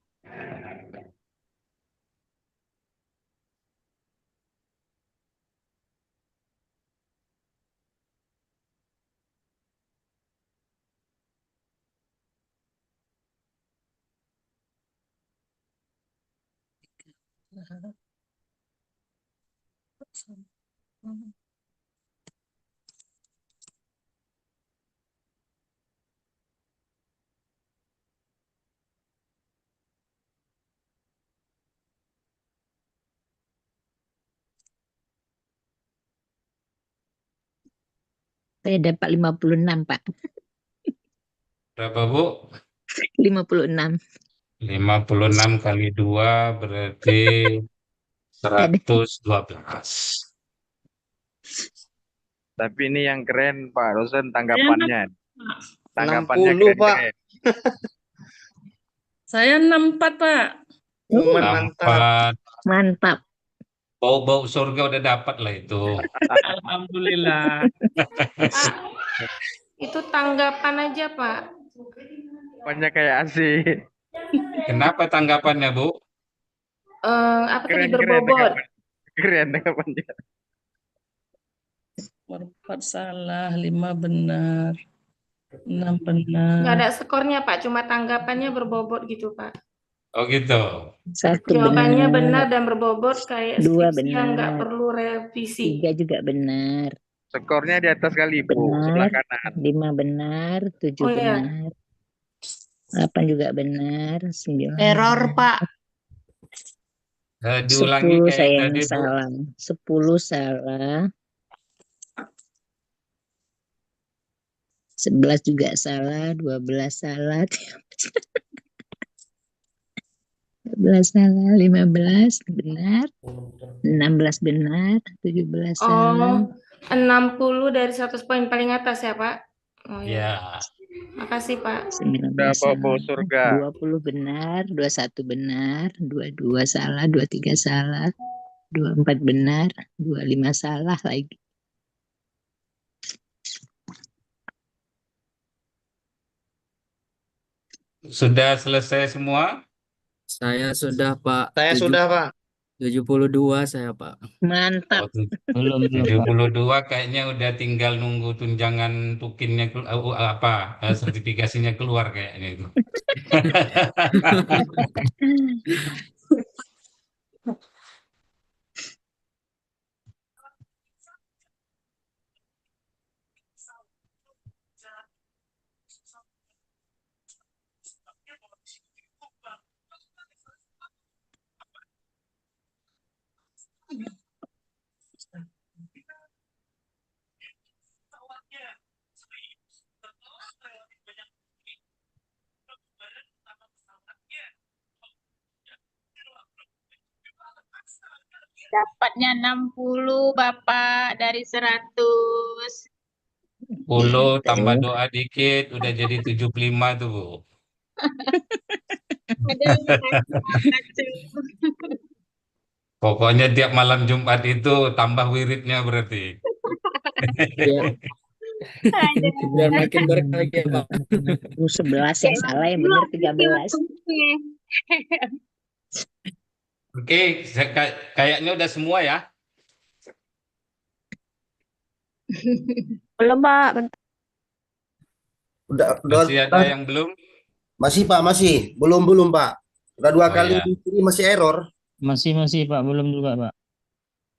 Saya dapat 56, Pak. Berapa, Bu? 56. 56 kali 2 berarti 112. Tapi ini yang keren Pak Rosen tanggapannya. 60, Tanggapannya 60, Pak. keren-keren. Saya 64, Pak. Mantap. Mantap. Bau-bau surga udah dapat lah itu. Alhamdulillah. Pak, itu tanggapan aja, Pak. Tanggapannya kayak asik. Kenapa tanggapannya, Bu? Apa tadi Keren-keren berbobot? Keren tanggapannya. 4 salah, 5 benar, 6 Nggak benar. ada skornya, Pak. Cuma tanggapannya berbobot gitu, Pak. Oh gitu. 1 Jawabannya benar. benar dan berbobot kayak 2 skripsi yang nggak benar. perlu revisi. 3 juga benar. Skornya di atas kali Bu, sebelah Benar. kanan. 5 benar. 7 Oh iya. benar. 8 juga benar. 9 Error, benar. Pak. Diulangi 10 kayak saya yang tadi, Bu. salah. 10 salah. 11 juga salah. 12 salah. 13 salah. 15 benar. 16 benar. 17 salah. Oh, 60 dari 100 poin paling atas ya, Pak? Oh Ya. ya. Makasih, Pak. 19 Berapa Bu salah. surga? 20 benar. 21 benar. 22 salah. 23 salah. 24 benar. 25 salah lagi. Sudah selesai semua? Saya sudah Pak. Saya sudah, Pak. 72 saya Pak. Mantap. Belum 72 kayaknya udah tinggal nunggu tunjangan tukinnya sertifikasinya keluar kayaknya itu. Dapatnya 60, Bapak, dari 100. 10 tambah doa dikit udah jadi 75 tuh, Bu. Aduh, kacau. Pokoknya tiap malam Jumat itu tambah wiridnya berarti. Biar makin berkah lagi ya Pak. 11 yang salah, yang benar 13. Oke, kayaknya udah semua ya. Belum, Pak. Udah, Masih ada yang belum? masih Pak, masih. Belum Pak. Udah 2 Oh kali ya, ini masih error. Masih Pak, belum juga Pak.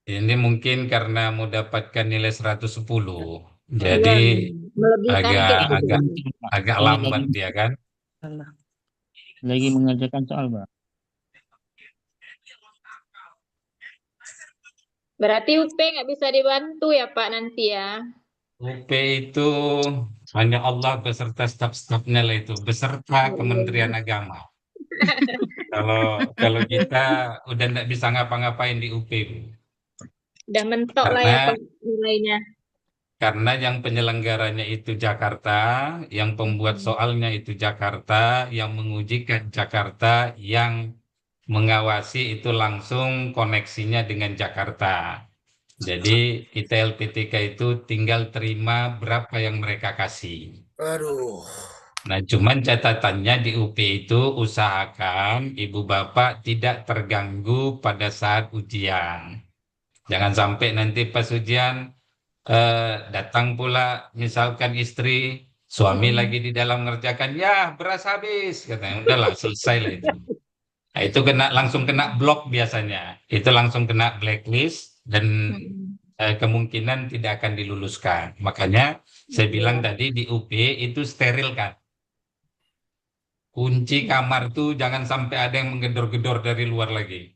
ini mungkin karena mendapatkan nilai 110. Iya, Jadi melebihi target agak gitu. agak Ini lambat lagi dia kan. lagi mengerjakan soal Pak. Berarti UP nggak bisa dibantu ya Pak nanti ya. UP itu hanya Allah beserta staf-stafnya lah itu, beserta Kementerian Agama. Kalau kita udah nggak bisa ngapa-ngapain di UP, Bu. Udah mentok lah ya Karena Pak nilainya. karena yang penyelenggaranya itu Jakarta, yang pembuat soalnya itu Jakarta, yang mengujikan Jakarta, yang mengawasi itu langsung koneksinya dengan Jakarta. Jadi kita LPTK itu tinggal terima berapa yang mereka kasih. Aduh. Nah, cuman catatannya di UP itu usahakan ibu bapak tidak terganggu pada saat ujian. Jangan sampai nanti pas ujian datang pula misalkan istri, suami lagi di dalam ngerjakan, ya beras habis, katanya. Udahlah, selesai lah itu. Nah, itu langsung kena blok biasanya. Itu langsung kena blacklist dan kemungkinan tidak akan diluluskan. Makanya saya bilang tadi di UP itu steril kan. Kunci kamar tuh jangan sampai ada yang menggedor-gedor dari luar lagi.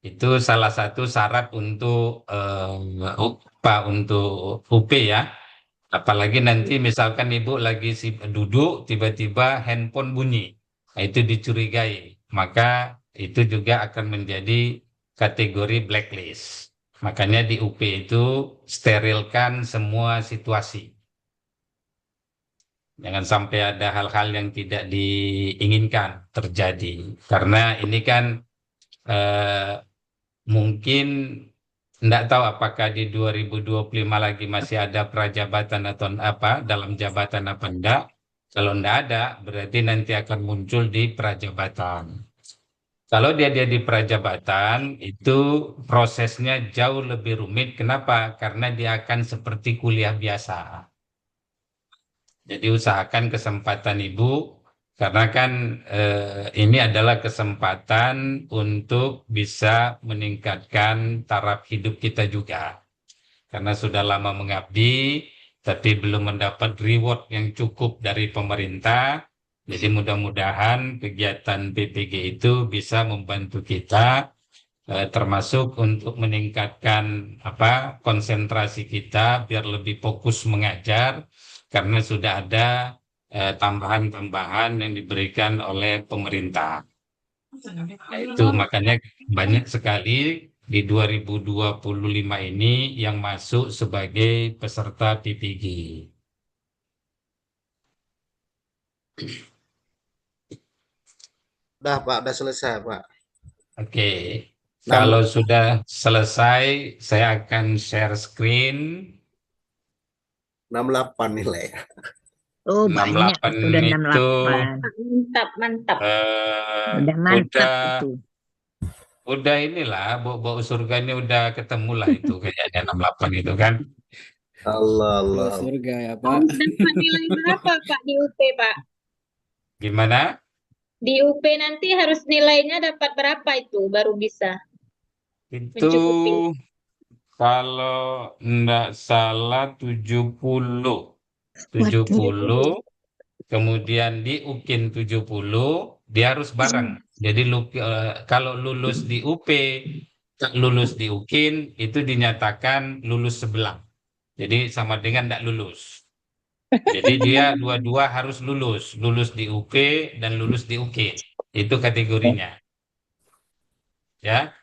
Itu salah satu syarat untuk untuk UP ya. Apalagi nanti misalkan ibu lagi duduk tiba-tiba handphone bunyi. Nah, itu dicurigai. Maka itu juga akan menjadi kategori blacklist. Makanya di UP itu sterilkan semua situasi. Jangan sampai ada hal-hal yang tidak diinginkan terjadi. Karena ini kan mungkin tidak tahu apakah di 2025 lagi masih ada prajabatan atau apa, dalam jabatan apa enggak. Kalau enggak ada, berarti nanti akan muncul di prajabatan. Kalau dia di prajabatan, itu prosesnya jauh lebih rumit. Kenapa? Karena dia akan seperti kuliah biasa. Jadi usahakan kesempatan ibu, karena kan ini adalah kesempatan untuk bisa meningkatkan taraf hidup kita juga. Karena sudah lama mengabdi, tapi belum mendapat reward yang cukup dari pemerintah. Jadi mudah-mudahan kegiatan PPG itu bisa membantu kita, termasuk untuk meningkatkan konsentrasi kita biar lebih fokus mengajar, karena sudah ada tambahan-tambahan yang diberikan oleh pemerintah. Nah, itu makanya banyak sekali di 2025 ini yang masuk sebagai peserta PPG. Udah Pak, udah selesai Pak. Oke. Kalau sudah selesai, saya akan share screen. 68 nilai. Oh, banyak. 68 Udah itu Mantap, mantap. Udah mantap itu. Udah inilah, bau surganya udah ketemu lah itu kayaknya 68 itu kan. Allah. Surga ya Pak. Dapat nilai berapa Pak di UP Pak? Gimana? Di UP nanti harus nilainya dapat berapa itu baru bisa? Itu kalau enggak salah 70. Kemudian di UKIN 70, dia harus bareng. Jadi kalau lulus di UP, tak lulus di UKIN, itu dinyatakan lulus sebelah. Jadi sama dengan tidak lulus. Jadi dia dua-dua harus lulus di UP dan lulus di UKIN. Itu kategorinya. Ya.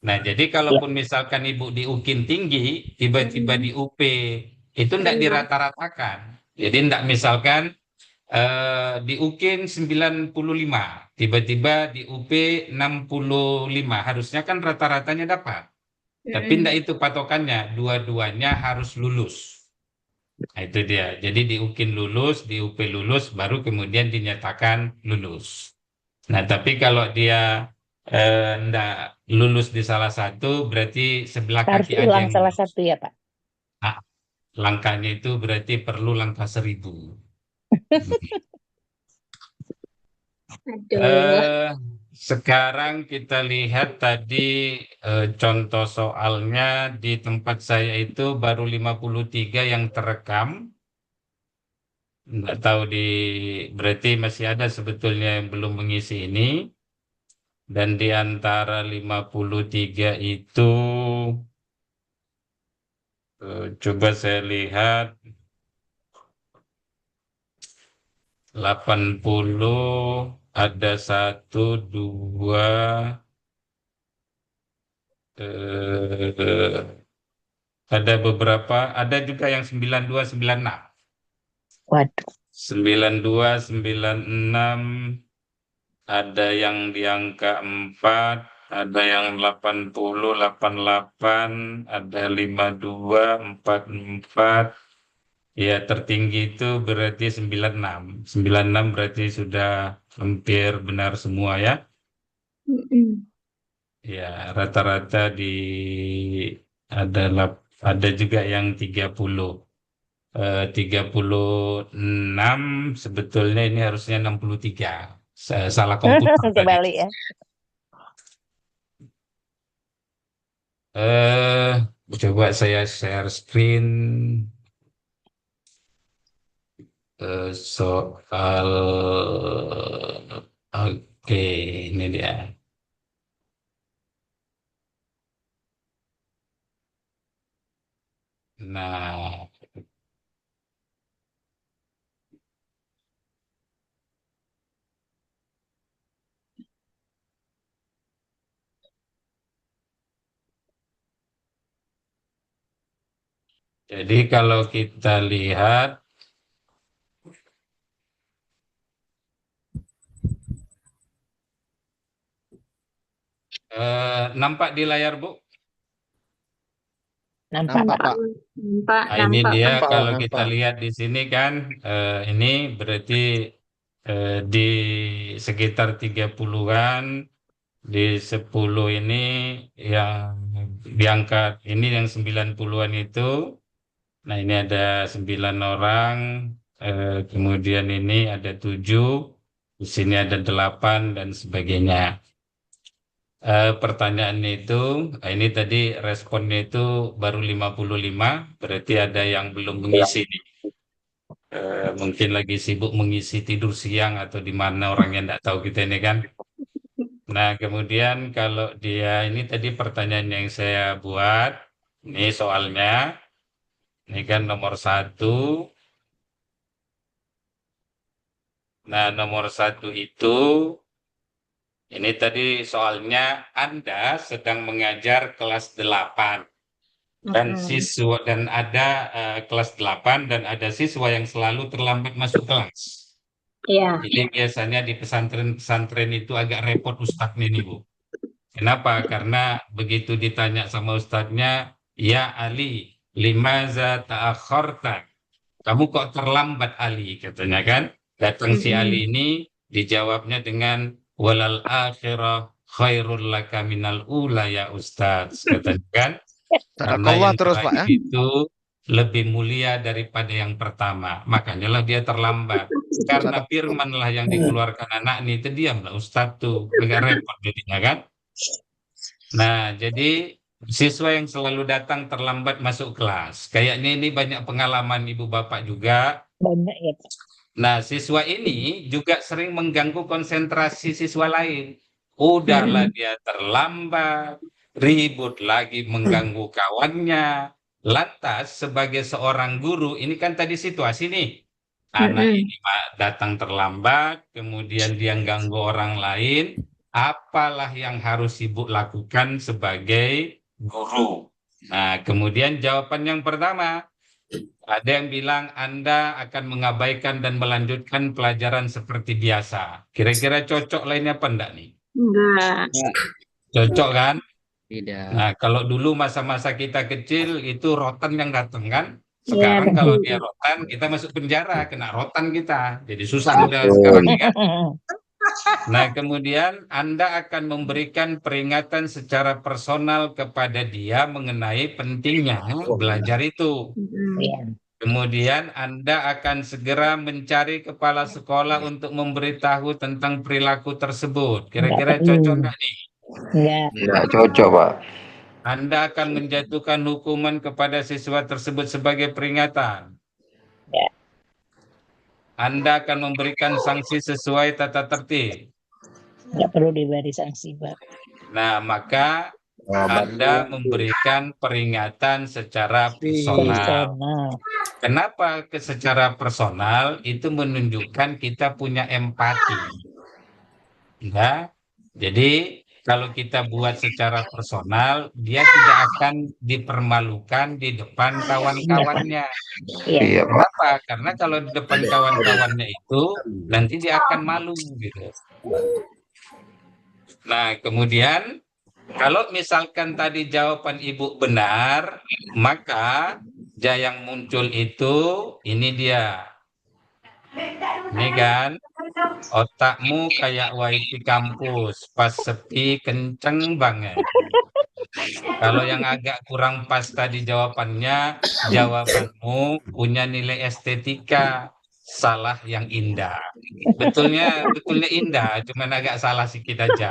Nah, jadi kalaupun misalkan ibu di UKIN tinggi, tiba-tiba di UP itu tidak dirata-ratakan. Jadi tidak misalkan di UKIN 95, tiba-tiba di UP 65, harusnya kan rata-ratanya dapat. Tapi tidak itu patokannya, dua-duanya harus lulus. Nah, itu dia. Jadi di UKIN lulus, di UP lulus, baru kemudian dinyatakan lulus. Nah, tapi kalau dia enggak lulus di salah satu, berarti sebelah Harus kaki aja ulang yang salah lulus. satu ya Pak. Nah, langkahnya itu berarti perlu langkah 1000. Aduh. Sekarang kita lihat tadi contoh soalnya di tempat saya itu baru 53 yang terekam. Nggak tahu berarti masih ada sebetulnya yang belum mengisi ini. Dan di antara 53 itu coba saya lihat 80 ada 1, 2 ada beberapa, ada juga yang 92, 96. Waduh. 92, 96, ada yang di angka 4, ada yang 80, 88, ada 52, 44. Ya, tertinggi itu berarti 96. 96 berarti sudah hampir benar semua ya. Ya, rata-rata ada juga yang 30. 36 sebetulnya ini harusnya 63. Salah komputer tadi. Kebalik ya. Coba saya share screen. Soal oke, ini dia. Nah, jadi kalau kita lihat nampak di layar, Bu? Nampak, Pak. Nah, ini dia Nampak, kalau nampak. kita lihat di sini kan, ini berarti di sekitar 30-an, di 10 ini yang diangkat, ini yang 90-an itu. Nah, ini ada 9 orang, kemudian ini ada 7, di sini ada 8 dan sebagainya. Pertanyaannya itu, ini tadi responnya itu baru 55, berarti ada yang belum mengisi nih. Mungkin lagi sibuk mengisi tidur siang atau di mana orangnya tidak tahu kita ini kan. Nah, kemudian kalau dia ini tadi pertanyaan yang saya buat, ini soalnya, ini kan nomor 1. Nah, nomor 1 itu, ini tadi soalnya Anda sedang mengajar kelas 8. Dan siswa dan ada kelas 8 dan ada siswa yang selalu terlambat masuk kelas. Iya. Ini biasanya di pesantren-pesantren itu agak repot ustadznya nih, Bu. Kenapa? Karena begitu ditanya sama ustadznya, ya Ali, limaza ta'akhorta? Kamu kok terlambat Ali, katanya kan. Datang si Ali ini dijawabnya dengan walal akhirah khairul laka minal ula ya ustadz, katanya kan. Karena yang terus, Pak, terakhir ya. itu lebih mulia daripada yang pertama. Makanya lah dia terlambat. Karena firman lah yang dikeluarkan anak ini, itu diamlah Ustadz tuh. Agak repot jadinya kan. Nah, jadi siswa yang selalu datang terlambat masuk kelas. Kayaknya ini banyak pengalaman Ibu Bapak juga. Banyak ya, Pak. Nah, siswa ini juga sering mengganggu konsentrasi siswa lain. Udahlah dia terlambat, ribut lagi mengganggu kawannya. Lantas sebagai seorang guru, ini kan tadi situasi nih. Anak ini datang terlambat, kemudian dia ganggu orang lain. Apalah yang harus Ibu lakukan sebagai guru? Nah, kemudian jawaban yang pertama, ada yang bilang Anda akan mengabaikan dan melanjutkan pelajaran seperti biasa. Kira-kira cocok lainnya apa enggak nih? Enggak. Cocok kan? Tidak. Nah, kalau dulu masa-masa kita kecil itu rotan yang datang kan? Sekarang kalau dia rotan, kita masuk penjara, kena rotan kita. Jadi susah udah sekarang ini kan? Nah, kemudian Anda akan memberikan peringatan secara personal kepada dia mengenai pentingnya belajar itu. Kemudian Anda akan segera mencari kepala sekolah untuk memberitahu tentang perilaku tersebut. Kira-kira cocok nggak nih? Enggak. cocok, Pak. Anda akan menjatuhkan hukuman kepada siswa tersebut sebagai peringatan. Ya. Anda akan memberikan sanksi sesuai tata tertib. Enggak perlu diberi sanksi, Pak. Nah, maka Anda memberikan peringatan secara personal. Kenapa secara personal? Itu menunjukkan kita punya empati. Ya. Jadi kalau kita buat secara personal, dia tidak akan dipermalukan di depan kawan-kawannya. Iya, Pak. Kenapa? Karena kalau di depan kawan-kawannya itu nanti dia akan malu gitu. Nah, kemudian kalau misalkan tadi jawaban Ibu benar, maka yang muncul itu ini dia. Ini kan otakmu kayak wifi kampus, pas sepi kenceng banget. Kalau yang agak kurang pas tadi jawabannya, jawabanmu punya nilai estetika, salah yang indah. Betulnya indah, cuman agak salah sedikit aja.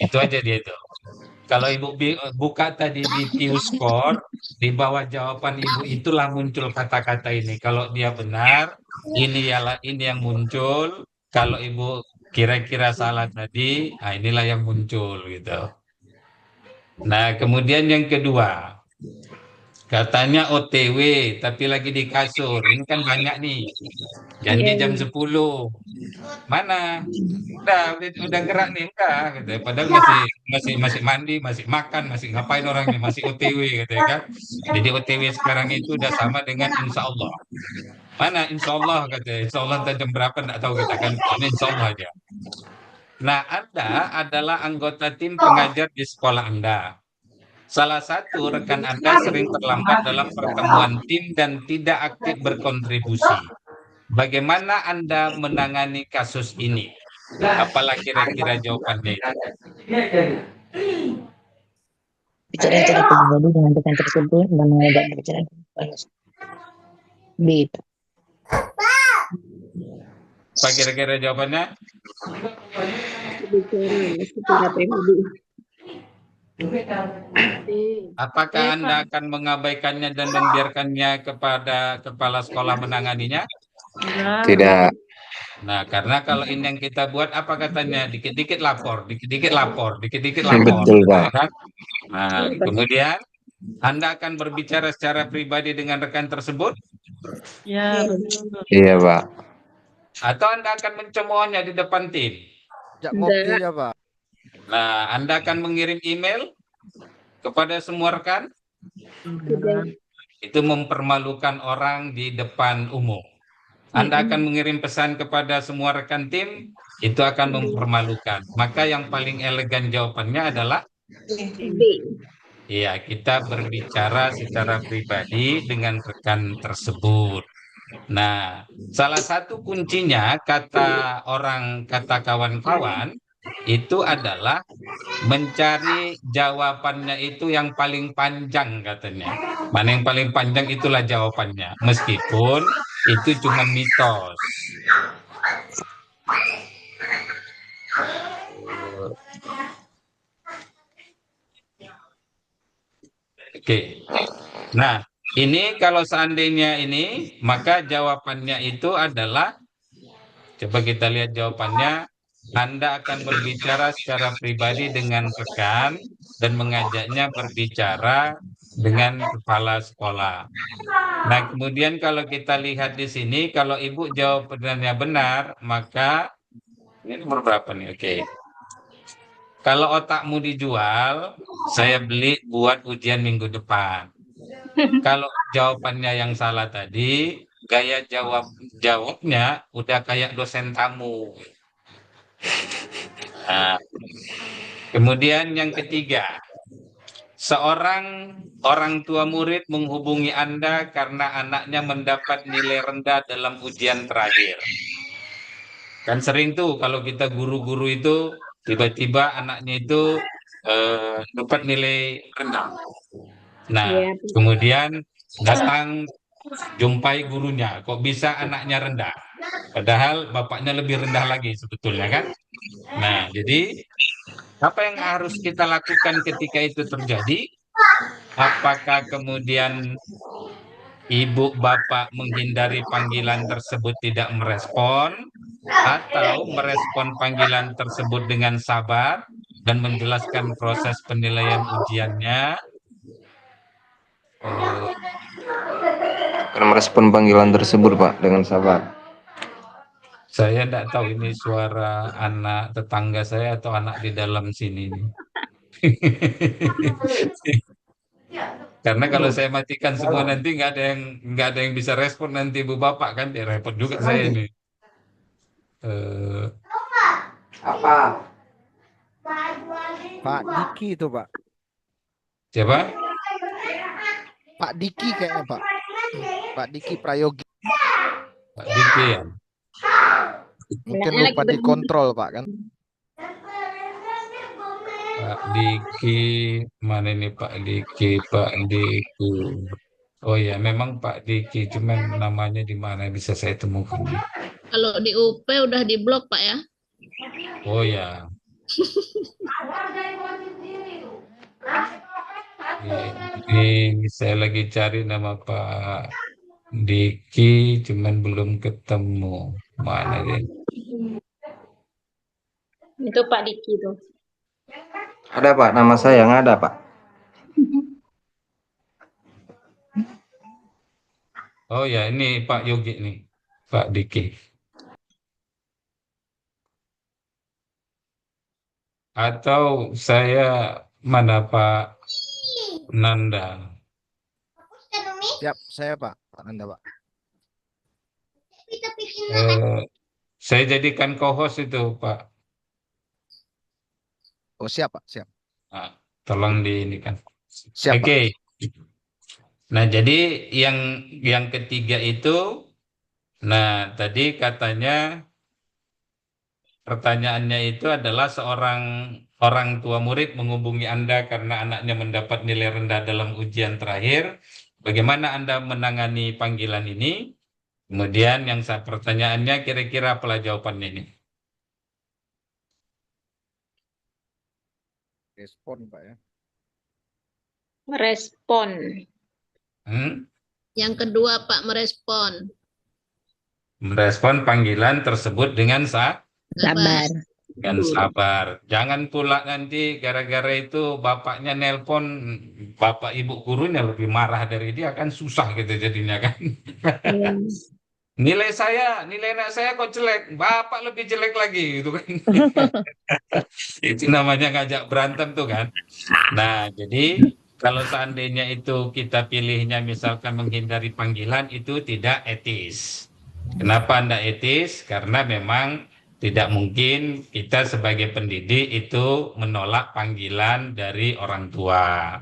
Itu aja dia itu. Kalau Ibu buka tadi di Piuscore, di bawah jawaban Ibu itulah muncul kata-kata ini. Kalau dia benar, ini yang muncul. Kalau Ibu kira-kira salah tadi, nah inilah yang muncul gitu. Nah, kemudian yang kedua, katanya OTW tapi lagi di kasur. Ini kan banyak nih. Janji jam 10. Mana? Udah gerak nih, udah gitu. Padahal masih mandi, masih makan, masih ngapain orangnya, masih OTW gitu ya kan. Jadi OTW sekarang itu udah sama dengan insya Allah. Mana insya Allah katanya. Insya Allah entah jam berapa enggak tahu kita kan. Ini insya Allah aja. Nah, Anda adalah anggota tim pengajar di sekolah Anda. Salah satu rekan Anda sering terlambat dalam pertemuan tim dan tidak aktif berkontribusi. Bagaimana Anda menangani kasus ini? Apalah kira-kira jawabannya itu? Bicara-bicara pribadi dengan rekan tersebut dan mengajak berbicara B. Apa kira-kira jawabannya? Apakah Anda akan mengabaikannya dan membiarkannya kepada kepala sekolah menanganinya? Tidak. Nah, karena kalau ini yang kita buat, apa katanya? Dikit-dikit lapor, dikit-dikit lapor, dikit-dikit lapor. Betul, Pak. Kan? Nah, kemudian Anda akan berbicara secara pribadi dengan rekan tersebut? Ya, Iya, Pak. Atau Anda akan mencemoohnya di depan tim? Jak ngopi ya, Pak. Nah, Anda akan mengirim email kepada semua rekan? Itu mempermalukan orang di depan umum. Anda akan mengirim pesan kepada semua rekan tim, itu akan mempermalukan. Maka yang paling elegan jawabannya adalah iya, kita berbicara secara pribadi dengan rekan tersebut. Nah, salah satu kuncinya kata kawan-kawan itu adalah mencari jawabannya itu yang paling panjang katanya. Mana yang paling panjang itulah jawabannya. Meskipun itu cuma mitos. Oke. Nah, ini kalau seandainya ini, maka jawabannya itu adalah, coba kita lihat jawabannya, Anda akan berbicara secara pribadi dengan rekan dan mengajaknya berbicara dengan kepala sekolah. Nah, kemudian kalau kita lihat di sini, kalau Ibu jawabannya benar, maka ini nomor berapa nih? Oke. Kalau otakmu dijual, saya beli buat ujian minggu depan. Kalau jawabannya yang salah tadi, gaya jawabnya udah kayak dosen tamu. Nah, kemudian yang ketiga, seorang orang tua murid menghubungi Anda karena anaknya mendapat nilai rendah dalam ujian terakhir. Kan sering tuh kalau kita guru-guru itu tiba-tiba anaknya itu dapat nilai rendah. Nah, kemudian datang jumpai gurunya. Kok bisa anaknya rendah? Padahal bapaknya lebih rendah lagi sebetulnya kan? Nah, jadi apa yang harus kita lakukan ketika itu terjadi? Apakah kemudian ibu bapak menghindari panggilan tersebut tidak merespon, atau merespon panggilan tersebut dengan sabar dan menjelaskan proses penilaian ujiannya? Karena merespon panggilan tersebut, Pak, dengan sabar. Saya tidak tahu ini suara anak tetangga saya atau anak di dalam sini nih. Karena kalau saya matikan semua nanti nggak ada yang bisa respon nanti ibu bapak kan, ya repot juga saya ini. Apa? Pak Diki itu, Pak. Siapa? Pak Diki kayaknya, Pak. Pak Diki Prayogi. Pak Diki ya. Mungkin lupa dikontrol, Pak, kan? Pak Diki, mana ini Pak Diki? Pak Diki. Oh ya, memang Pak Diki, cuman namanya di mana bisa saya temukan? Kalau di UP udah diblok, Pak ya. Oh ya. Ini saya lagi cari nama Pak Diki, cuman belum ketemu. Mana dia? Itu Pak Diki tuh. Ada, Pak, nama saya yang ada, Pak. Oh ya, ini Pak Yogi nih, Pak Diki. Atau saya mana Pak Nanda? Siap, saya Pak. Pak Nanda, Pak. Saya jadikan co-host itu Pak. Oh, siap, Pak, siap. Nah, tolong di ini kan. Siap, Oke. Nah, jadi yang ketiga itu, nah tadi katanya pertanyaannya itu adalah seorang orang tua murid menghubungi Anda karena anaknya mendapat nilai rendah dalam ujian terakhir. Bagaimana Anda menangani panggilan ini? Kemudian yang pertanyaannya kira-kira apalah jawabannya ini? Respon, Pak ya. Merespon. Yang kedua Pak merespon. Merespon panggilan tersebut dengan Sabar. dengan sabar. Jangan pula nanti gara-gara itu bapaknya nelpon, bapak ibu gurunya lebih marah dari dia, kan susah gitu jadinya kan. Nilai anak saya kok jelek, bapak lebih jelek lagi gitu kan. Itu namanya ngajak berantem tuh kan. Nah, jadi kalau seandainya itu kita pilihnya misalkan menghindari panggilan, itu tidak etis. Kenapa tidak etis? Karena memang tidak mungkin kita sebagai pendidik itu menolak panggilan dari orang tua.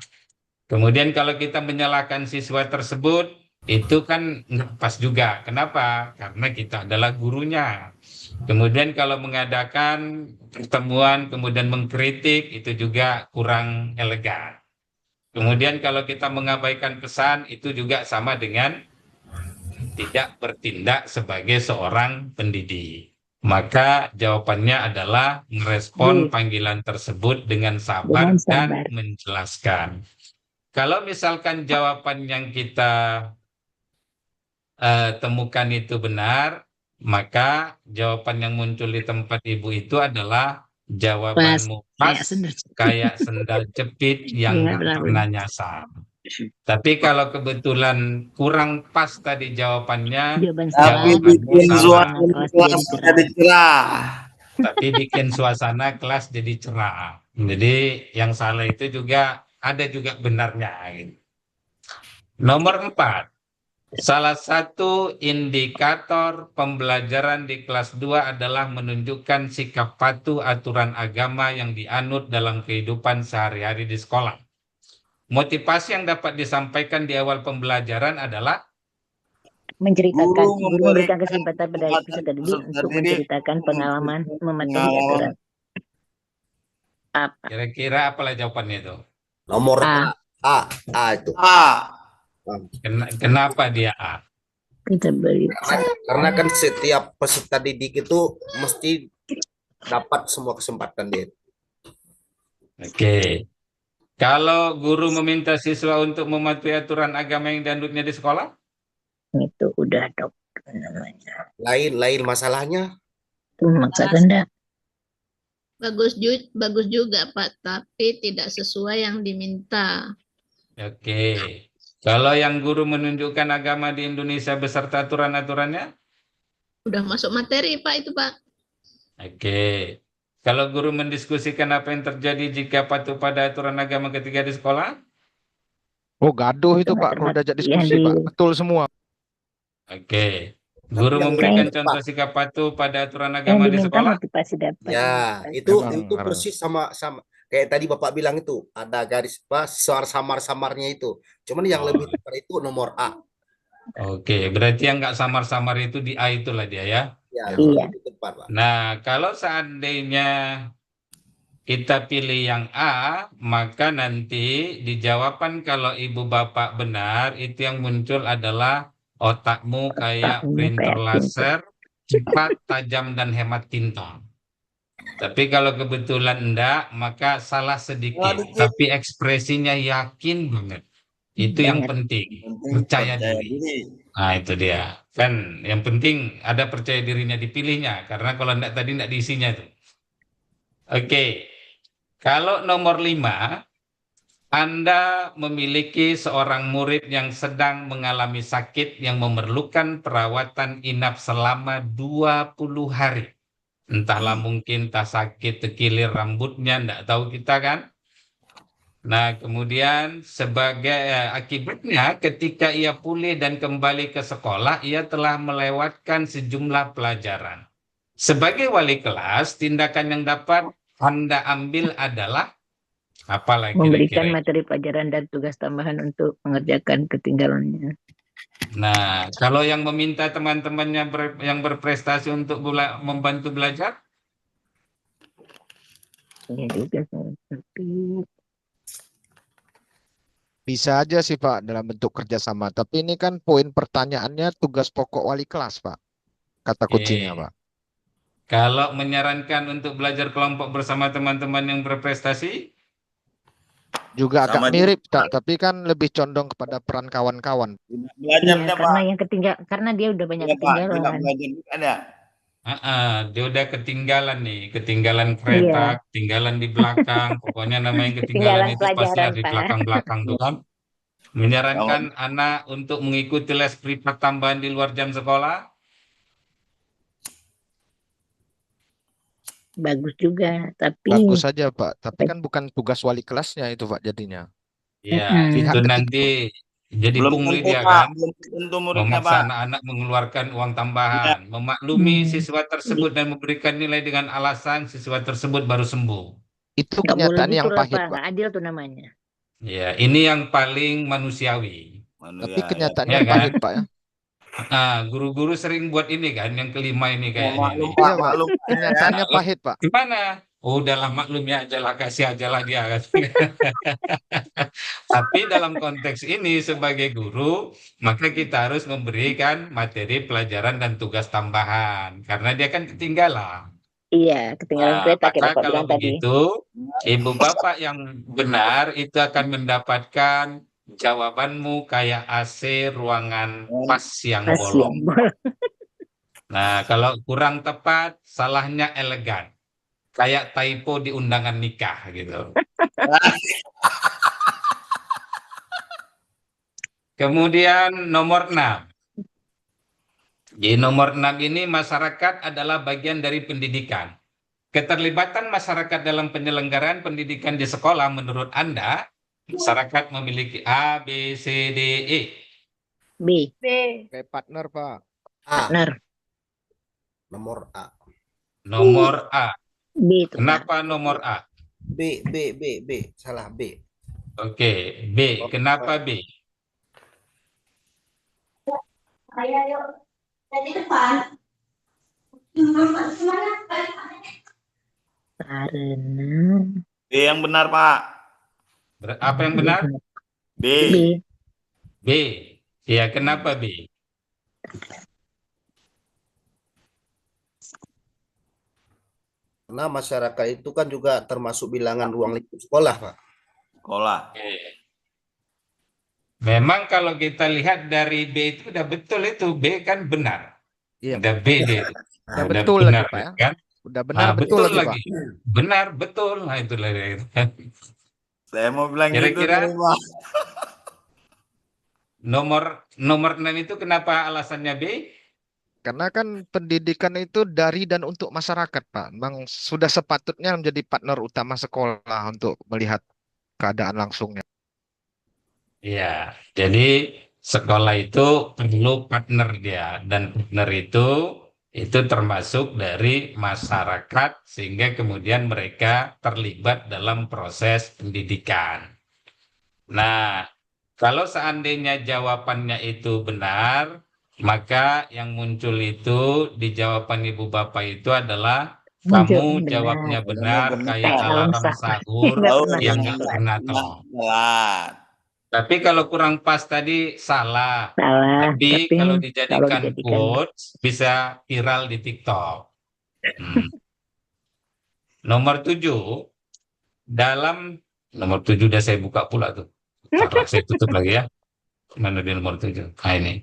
Kemudian kalau kita menyalahkan siswa tersebut, itu kan nggak pas juga. Kenapa? Karena kita adalah gurunya. Kemudian kalau mengadakan pertemuan, kemudian mengkritik, itu juga kurang elegan. Kemudian kalau kita mengabaikan pesan, itu juga sama dengan tidak bertindak sebagai seorang pendidik. Maka jawabannya adalah merespon panggilan tersebut dengan sabar dan menjelaskan. Kalau misalkan jawaban yang kita temukan itu benar, maka jawaban yang muncul di tempat ibu itu adalah jawabanmu pas kayak sendal jepit yang nggak pernah nyasar. Tapi kalau kebetulan kurang pas tadi jawabannya, Tapi bikin suasana kelas jadi cerah. Tapi bikin suasana kelas jadi cerah. Jadi yang salah itu juga ada juga benarnya. Gitu. Nomor 4. Salah satu indikator pembelajaran di kelas 2 adalah menunjukkan sikap patuh aturan agama yang dianut dalam kehidupan sehari-hari di sekolah. Motivasi yang dapat disampaikan di awal pembelajaran adalah menceritakan, guru memberikan kesempatan pada peserta didik untuk menceritakan pengalaman mematuhi aturan. Apa? Kira-kira apalah jawabannya itu? Nomor A itu. A. Kenapa dia A? Kita beri. Karena kan setiap peserta didik itu mesti dapat semua kesempatan dia. Oke. Kalau guru meminta siswa untuk mematuhi aturan agama yang dianutnya di sekolah? Itu udah dokter namanya. Lain masalahnya. Itu maksa rendah. Bagus juga Pak, tapi tidak sesuai yang diminta. Oke. Kalau yang guru menunjukkan agama di Indonesia beserta aturan-aturannya? Udah masuk materi Pak itu Pak. Oke. Kalau guru mendiskusikan apa yang terjadi jika patuh pada aturan agama ketika di sekolah? Oh, gaduh itu Pak, kalau diajak diskusi Pak. Betul semua. Oke. Guru memberikan contoh sikap patuh pada aturan agama di sekolah? Ya, itu persis sama kayak tadi Bapak bilang itu, ada garis samar-samarnya itu. Cuman yang lebih tepat itu nomor A. Oke, berarti yang nggak samar-samar itu di A itulah dia ya? Ya, Iya. itu tepat, Pak. Nah, kalau seandainya kita pilih yang A, maka nanti di jawaban kalau ibu bapak benar, itu yang muncul adalah otakmu kayak printer laser, cepat, tajam, dan hemat tinta. Tapi kalau kebetulan enggak, maka salah sedikit. Tapi ekspresinya yakin banget. Itu yang penting. Percaya diri. Nah, itu dia. Kan yang penting ada percaya dirinya dipilihnya. Karena kalau enggak tadi enggak diisinya tuh. Oke. Kalau nomor 5, Anda memiliki seorang murid yang sedang mengalami sakit yang memerlukan perawatan inap selama 20 hari. Entahlah mungkin tak sakit terkilir rambutnya, enggak tahu kita kan. Nah, kemudian sebagai akibatnya ketika ia pulih dan kembali ke sekolah, ia telah melewatkan sejumlah pelajaran. Sebagai wali kelas, tindakan yang dapat Anda ambil adalah apa lagi Memberikan kira-kira? materi pelajaran dan tugas tambahan untuk mengerjakan ketinggalannya. Nah, kalau yang meminta teman-temannya yang berprestasi untuk membantu belajar? Ini juga tapi Bisa aja sih Pak dalam bentuk kerjasama. Tapi ini kan poin pertanyaannya tugas pokok wali kelas Pak. Kata kuncinya Pak. Kalau menyarankan untuk belajar kelompok bersama teman-teman yang berprestasi? Juga agak Sama mirip tak, tapi kan lebih condong kepada peran kawan-kawan. Belajarnya Pak. karena yang karena dia udah banyak Iya, Pak. Tidak ketinggalan. belajar ada. Dia udah ketinggalan nih, ketinggalan kereta, ketinggalan di belakang, pokoknya namanya ketinggalan itu pasti ada di belakang-belakang tuh kan. Menyarankan anak untuk mengikuti les privat tambahan di luar jam sekolah? Bagus juga, tapi Bagus saja Pak, tapi kan bukan tugas wali kelasnya itu Pak jadinya. Ya, itu nanti jadi Belum pungli tentu, dia Pak. kan. Belum tentu muridnya, Memaksa Pak. anak-anak mengeluarkan uang tambahan, memaklumi siswa tersebut dan memberikan nilai dengan alasan siswa tersebut baru sembuh. Itu nggak boleh kenyataan yang gitu lah pahit Pak, Pak. nggak adil tuh namanya. Ya, ini yang paling manusiawi. Tapi kenyataannya Ya kan? pahit Pak ya. Guru-guru sering buat ini kan, yang kelima ini kayaknya. Maklum, nih. Pak. Iya Pak, Maklum. kenyataannya pahit Pak. Gimana? Udahlah maklumnya aja lah, kasih aja lah dia. Tapi dalam konteks ini sebagai guru, maka kita harus memberikan materi pelajaran dan tugas tambahan. Karena dia kan ketinggalan. Iya, ketinggalan kereta Maka kita Pak kalau bilang tadi. begitu, ibu bapak yang benar itu akan mendapatkan jawabanmu kayak AC ruangan pas yang bolong. Nah, kalau kurang tepat, salahnya elegan. Kayak typo di undangan nikah gitu. Kemudian nomor 6. Di nomor 6 ini masyarakat adalah bagian dari pendidikan. Keterlibatan masyarakat dalam penyelenggaraan pendidikan di sekolah menurut Anda, masyarakat memiliki A, B, C, D, E. B. Kayak partner Pak. A. Partner. Nomor A. Nomor A. B itu, Kenapa nomor A? B. Salah B. Oke, B. Kenapa B? Ayo, dari depan. Karena B yang benar, Pak. Apa yang benar? B. B. B B. Ya, kenapa B? Karena masyarakat itu kan juga termasuk bilangan ruang lingkup sekolah, Pak. Sekolah. Memang kalau kita lihat dari B itu udah betul itu, B kan benar. Iya, Udah B dia itu. udah Udah betul benar lagi Pak ya. kan? Udah benar Nah, betul lagi Pak. lagi. Benar, betul. Nah, itulah dia itu kan. Saya mau bilang gitu Kira-kira tadi, Pak. nomor 6 itu kenapa alasannya B? Karena kan pendidikan itu dari dan untuk masyarakat, Pak. Memang sudah sepatutnya menjadi partner utama sekolah untuk melihat keadaan langsungnya. Iya, jadi sekolah itu perlu partner dia, dan partner itu termasuk dari masyarakat sehingga kemudian mereka terlibat dalam proses pendidikan. Nah, kalau seandainya jawabannya itu benar, maka yang muncul itu di jawaban Ibu Bapak itu adalah kamu jawabnya benar kayak alarm sahur yang nggak pernah tahu. Tapi kalau kurang pas tadi salah. Tapi kalau dijadikan quotes bisa viral di TikTok. Nomor 7 nomor 7 udah saya buka pula tuh. Karena saya tutup lagi ya. Mana di nomor 7? Nah, ini.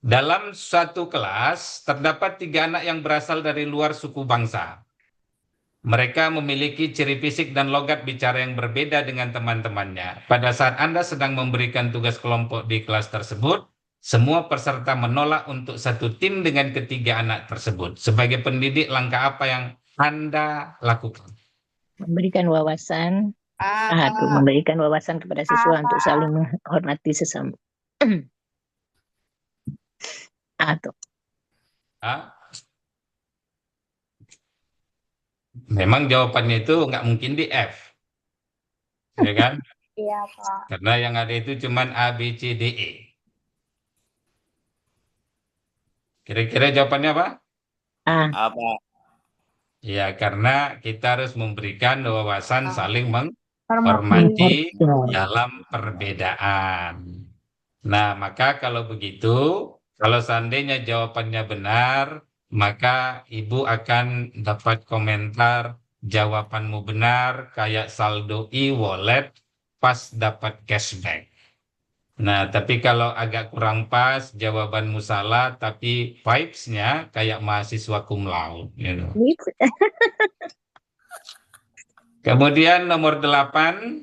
Dalam suatu kelas terdapat 3 anak yang berasal dari luar suku bangsa. Mereka memiliki ciri fisik dan logat bicara yang berbeda dengan teman-temannya. Pada saat Anda sedang memberikan tugas kelompok di kelas tersebut, semua peserta menolak untuk satu tim dengan ketiga anak tersebut. Sebagai pendidik, langkah apa yang Anda lakukan? Memberikan wawasan, memberikan wawasan kepada siswa untuk saling menghormati sesama. Memang jawabannya itu nggak mungkin di F, ya kan? Iya, Pak. Karena yang ada itu cuman A, B, C, D, E. Kira-kira jawabannya apa? Apa? Ya, karena kita harus memberikan wawasan saling menghormati dalam perbedaan. Nah, maka kalau begitu, kalau seandainya jawabannya benar, maka Ibu akan dapat komentar jawabanmu benar kayak saldo e-wallet pas dapat cashback. Nah, tapi kalau agak kurang pas, jawabanmu salah, tapi vibes-nya kayak mahasiswa cum laude. Gitu. Kemudian nomor 8,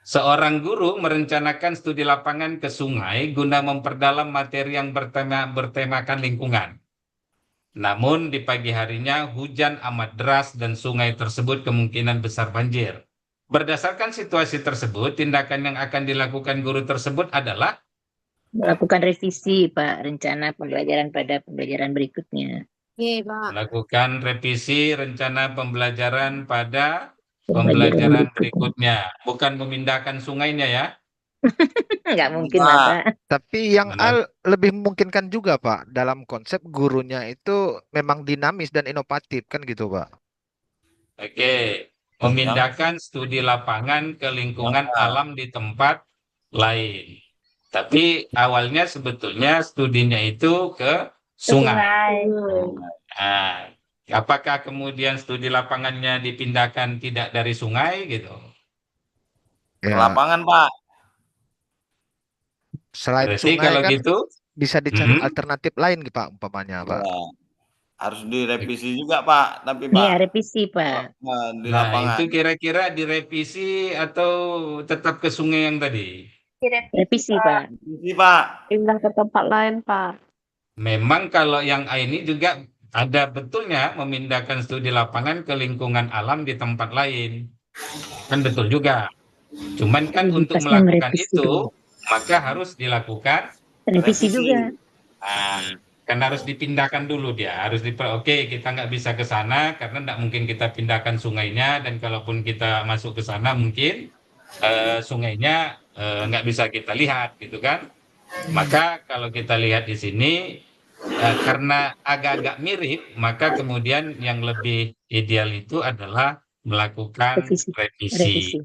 seorang guru merencanakan studi lapangan ke sungai guna memperdalam materi yang bertemakan lingkungan. Namun di pagi harinya hujan amat deras dan sungai tersebut kemungkinan besar banjir. Berdasarkan situasi tersebut, tindakan yang akan dilakukan guru tersebut adalah melakukan revisi, Pak, rencana pembelajaran pada pembelajaran berikutnya. Melakukan revisi rencana pembelajaran pada pembelajaran berikutnya. Bukan memindahkan sungainya ya. Nggak mungkin, Pak. Tapi yang lebih memungkinkan juga, Pak, dalam konsep gurunya itu memang dinamis dan inovatif, kan gitu, Pak? Oke. Memindahkan studi lapangan ke lingkungan alam di tempat lain. Tapi awalnya sebetulnya studinya itu ke sungai. Nah, apakah kemudian studi lapangannya dipindahkan tidak dari sungai gitu? Lapangan, Pak. Selain Berarti sungai kalau kan gitu bisa dicari alternatif lain, Pak, umpamanya, Pak. Harus direvisi juga, Pak. Tapi, Pak. Iya, revisi, Pak. Di nah, lapangan. itu kira-kira direvisi atau tetap ke sungai yang tadi? Revisi, Pak. Revisi, Pak. Pindah ke tempat lain, Pak. Memang kalau yang A ini juga ada betulnya memindahkan studi lapangan ke lingkungan alam di tempat lain. Kan betul juga. Cuman kan untuk melakukan itu, maka harus dilakukan revisi juga. Kan harus dipindahkan dulu dia. Oke, kita nggak bisa ke sana karena nggak mungkin kita pindahkan sungainya, dan kalaupun kita masuk ke sana mungkin sungainya nggak bisa kita lihat, gitu kan? Maka kalau kita lihat di sini, karena agak-agak mirip, maka kemudian yang lebih ideal itu adalah melakukan revisi.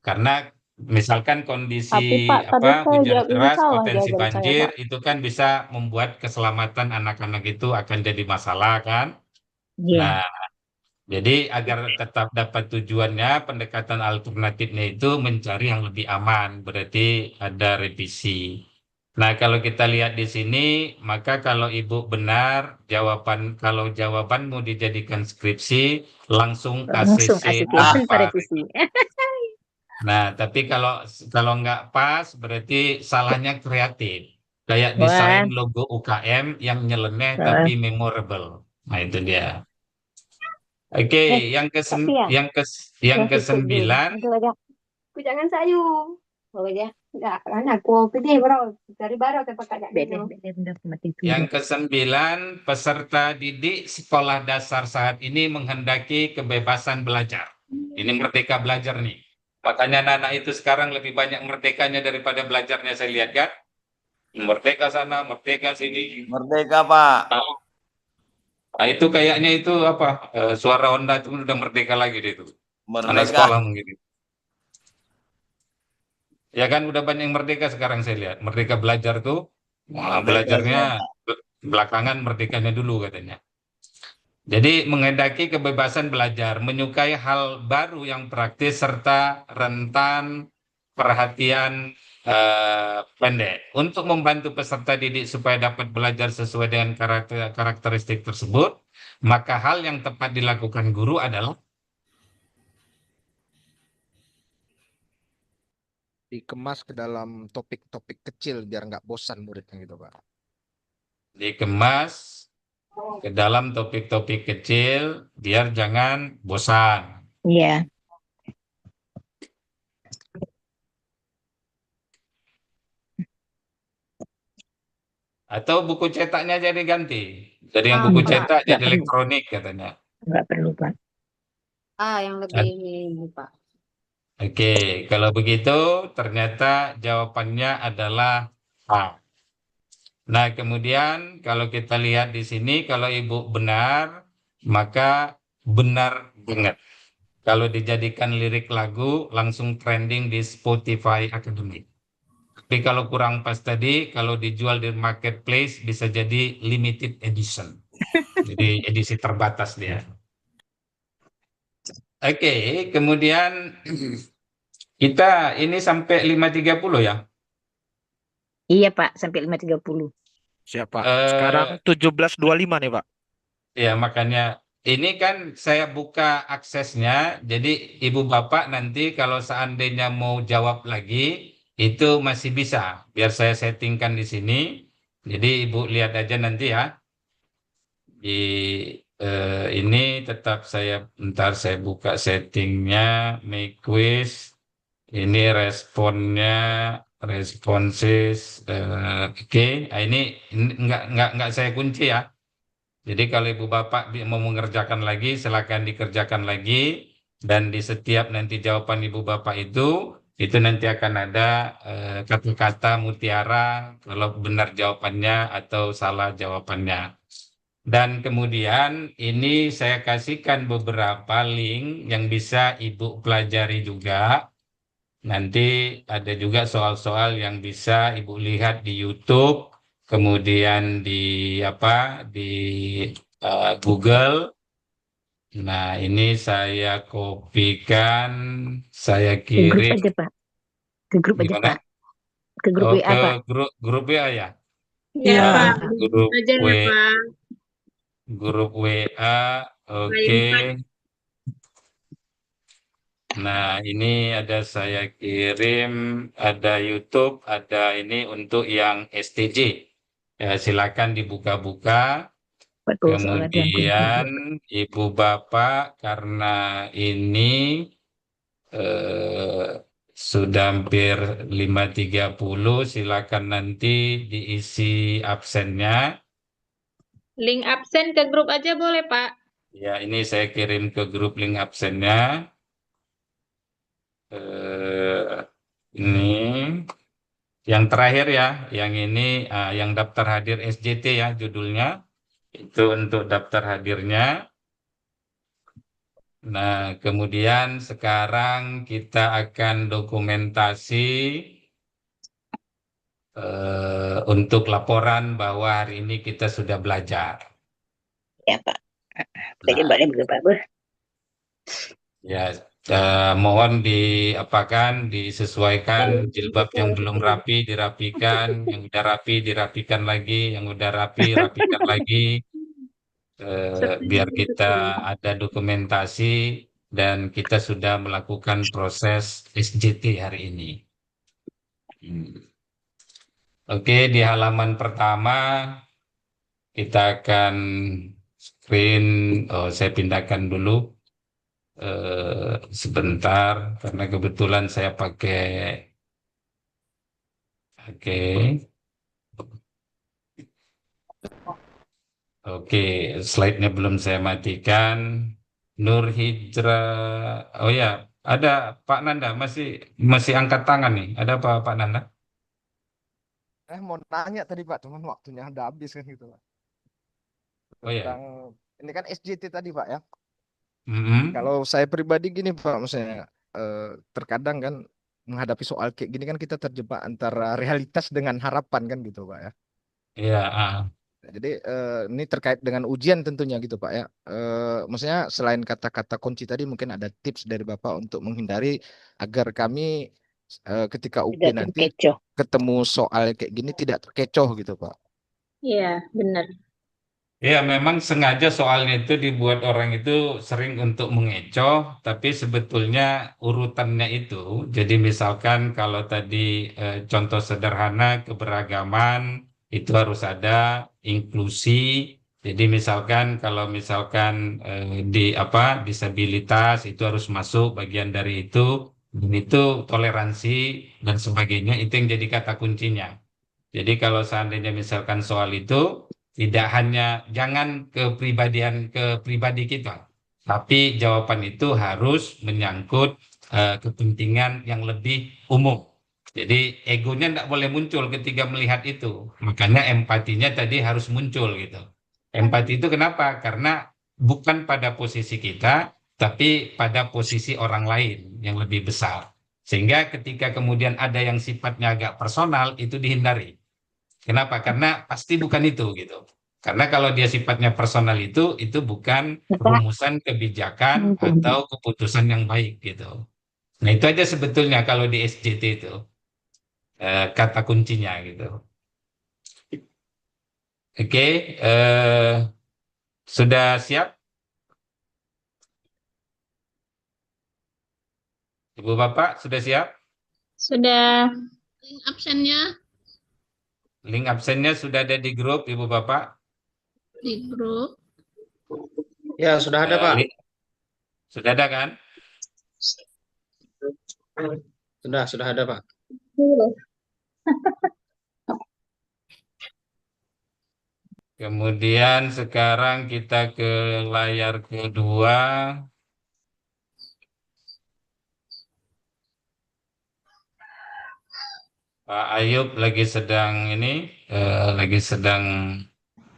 Karena Misalkan Tapi kondisi Pak, tadi saya hujan jawab ini deras, salah potensi jawaban saya, banjir, Pak. itu kan bisa membuat keselamatan anak-anak itu akan jadi masalah kan. Iya. Nah, jadi agar tetap dapat tujuannya, pendekatan alternatifnya itu mencari yang lebih aman, berarti ada revisi. Nah, kalau kita lihat di sini, maka kalau Ibu benar, kalau jawabanmu dijadikan skripsi, langsung Langsung ACC ACC tanpa 4. revisi. Nah, tapi kalau nggak pas, berarti salahnya kreatif. Kayak Wah. desain logo UKM yang nyeleneh tapi memorable. Nah, itu dia. Oke, yang tapi ya, yang Yang kesembilan, Itu aja. Aku jangan sayu. Oh ya, enggak kan aku pilih bro. Dari baru saya pakai yang kesembilan, peserta didik sekolah dasar saat ini menghendaki kebebasan belajar. Ini merdeka belajar nih. Makanya anak-anak itu sekarang lebih banyak merdekanya daripada belajarnya, saya lihat kan. Merdeka sana, merdeka sini. Merdeka, Pak. Nah, itu kayaknya itu apa? Suara Honda itu udah merdeka lagi deh itu. Anak Merdeka. sekolah mungkin. Ya kan udah banyak yang merdeka sekarang saya lihat. Merdeka belajar tuh, Merdeka belajarnya semua. belakangan, merdekanya dulu katanya. Jadi menghendaki kebebasan belajar, menyukai hal baru yang praktis serta rentan perhatian pendek. Untuk membantu peserta didik supaya dapat belajar sesuai dengan karakteristik tersebut, maka hal yang tepat dilakukan guru adalah dikemas ke dalam topik-topik kecil biar nggak bosan muridnya gitu, Pak. dikemas ke dalam topik-topik kecil biar jangan bosan. Iya. Atau buku cetaknya jadi ganti. Jadi yang buku cetak jadi elektronik katanya. Nggak perlu, Pak. Yang lebih ini, Pak. Oke, kalau begitu ternyata jawabannya adalah A. Nah, kemudian kalau kita lihat di sini, kalau Ibu benar, maka benar banget. Kalau dijadikan lirik lagu, langsung trending di Spotify Academy. Tapi kalau kurang pas tadi, kalau dijual di marketplace bisa jadi limited edition. Jadi edisi terbatas dia. Oke, kemudian kita ini sampai 5.30 ya? Iya, Pak, sampai 5.30. Siap, Pak. Sekarang 17.25 nih, Pak. Ya, makanya ini kan saya buka aksesnya, jadi Ibu Bapak nanti kalau seandainya mau jawab lagi, itu masih bisa. Biar saya settingkan di sini. Jadi Ibu lihat aja nanti ya. Ini tetap ntar saya buka settingnya, make quiz. Ini responnya, responses. Oke. Nah, ini nggak saya kunci ya. Jadi kalau Ibu Bapak mau mengerjakan lagi, silakan dikerjakan lagi. Dan di setiap nanti jawaban Ibu Bapak itu nanti akan ada kata-kata mutiara kalau benar jawabannya atau salah jawabannya. Dan kemudian ini saya kasihkan beberapa link yang bisa Ibu pelajari juga. Nanti ada juga soal-soal yang bisa Ibu lihat di YouTube. Kemudian di Google. Nah, ini saya kopikan, saya Ke grup kirim. aja, Pak. Ke grup aja, Gimana? Pak. Ke grup WA, Pak. Grup WA ya? Iya, Pak. Grup Aja ya, Pak. Grup WA, oke. Nah, ini ada saya kirim, ada YouTube, ada ini untuk yang STJ. Ya, silakan dibuka-buka. Kemudian Ibu Bapak karena ini sudah hampir 5.30, silakan nanti diisi absennya. Link absen ke grup aja boleh, Pak? Ya, ini saya kirim ke grup link absennya. Ini yang terakhir ya, yang ini yang daftar hadir SJT ya judulnya. Itu untuk daftar hadirnya. Nah, kemudian sekarang kita akan dokumentasi untuk laporan bahwa hari ini kita sudah belajar. Ya, Pak. Jadi boleh bagus. Ya, mohon disesuaikan jilbab yang belum rapi dirapikan, yang udah rapi dirapikan lagi, yang udah rapi rapikan lagi, biar kita ada dokumentasi dan kita sudah melakukan proses SJT hari ini. Oke, di halaman pertama kita akan screen. Saya pindahkan dulu. Sebentar, karena kebetulan saya pakai. Oke, slide-nya belum saya matikan. Nur Hijrah. Oh ya, ada Pak Nanda masih angkat tangan nih. Ada apa Pak Nanda? Mau nanya tadi Pak, cuman waktunya udah habis kan gitu Pak. Oh ya. Ini kan SJT tadi Pak ya. Mm-hmm. Kalau saya pribadi gini Pak, maksudnya terkadang kan menghadapi soal kayak gini kan kita terjebak antara realitas dengan harapan kan gitu Pak ya. Iya. Jadi ini terkait dengan ujian tentunya gitu Pak ya. Maksudnya selain kata-kata kunci tadi mungkin ada tips dari Bapak untuk menghindari agar kami ketika UP nanti ketemu soal kayak gini tidak terkecoh gitu Pak. Iya, benar. Ya, memang sengaja soalnya itu dibuat orang itu sering untuk mengecoh, tapi sebetulnya urutannya itu. Jadi misalkan kalau tadi contoh sederhana keberagaman itu harus ada inklusi. Jadi misalkan kalau disabilitas itu harus masuk bagian dari itu, dan itu toleransi dan sebagainya itu yang jadi kata kuncinya. Jadi kalau seandainya misalkan soal itu tidak hanya jangan ke pribadi kita, tapi jawaban itu harus menyangkut kepentingan yang lebih umum. Jadi egonya tidak boleh muncul ketika melihat itu. Makanya empatinya tadi harus muncul gitu. Empati itu kenapa? Karena bukan pada posisi kita, tapi pada posisi orang lain yang lebih besar. Sehingga ketika kemudian ada yang sifatnya agak personal, itu dihindari. Kenapa? Karena pasti bukan itu gitu. Karena kalau dia sifatnya personal itu bukan rumusan kebijakan atau keputusan yang baik gitu. Nah itu aja sebetulnya kalau di SJT itu kata kuncinya gitu. Oke, sudah siap? Ibu Bapak sudah siap? Sudah. Link absennya Link absennya sudah ada di grup Ibu Bapak? di grup. Ya, sudah ada Pak. Sudah ada kan? Sudah ada Pak. Kemudian sekarang kita ke layar kedua. Pak Ayub lagi sedang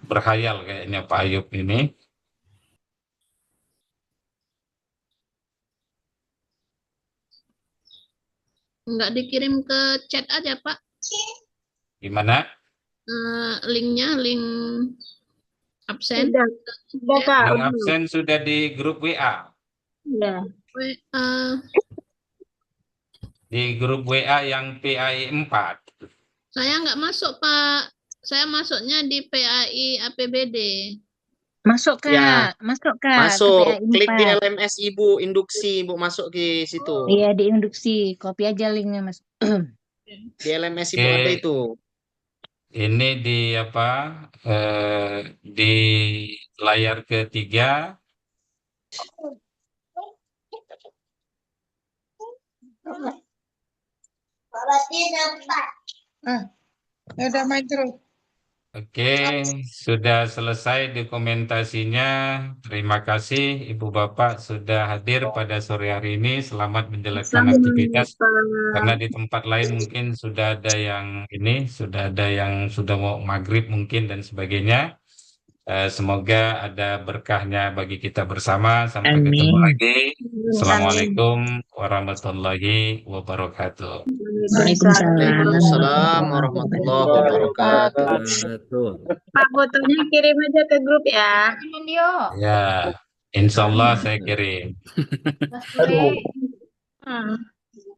berkhayal kayaknya Pak Ayub ini. Enggak dikirim ke chat aja Pak. Gimana? Linknya, link absen. Sudah Pak. Link absen sudah di grup WA. Sudah. Di grup WA yang PAI 4. Saya nggak masuk Pak. Saya masuknya di PAI APBD. Masuk Kak, Ya. masuk Kak. Masuk, ke PAI klik di 4. LMS Ibu, induksi Ibu masuk ke situ. Iya, di induksi. Copy aja linknya Mas. Di LMS Ibu ada itu. Ini di layar ketiga. Ya udah main terus. Oke, sudah selesai dokumentasinya. Terima kasih Ibu Bapak sudah hadir pada sore hari ini. Selamat menjalankan aktivitas. Karena di tempat lain mungkin sudah ada yang sudah mau maghrib mungkin dan sebagainya. Semoga ada berkahnya bagi kita bersama. Sampai ketemu Amin. lagi. Assalamualaikum warahmatullahi wabarakatuh. Waalaikumsalam warahmatullahi wabarakatuh. Pak, fotonya kirim aja ke grup ya. Ya, insya Allah saya kirim. Aduh. Hmm.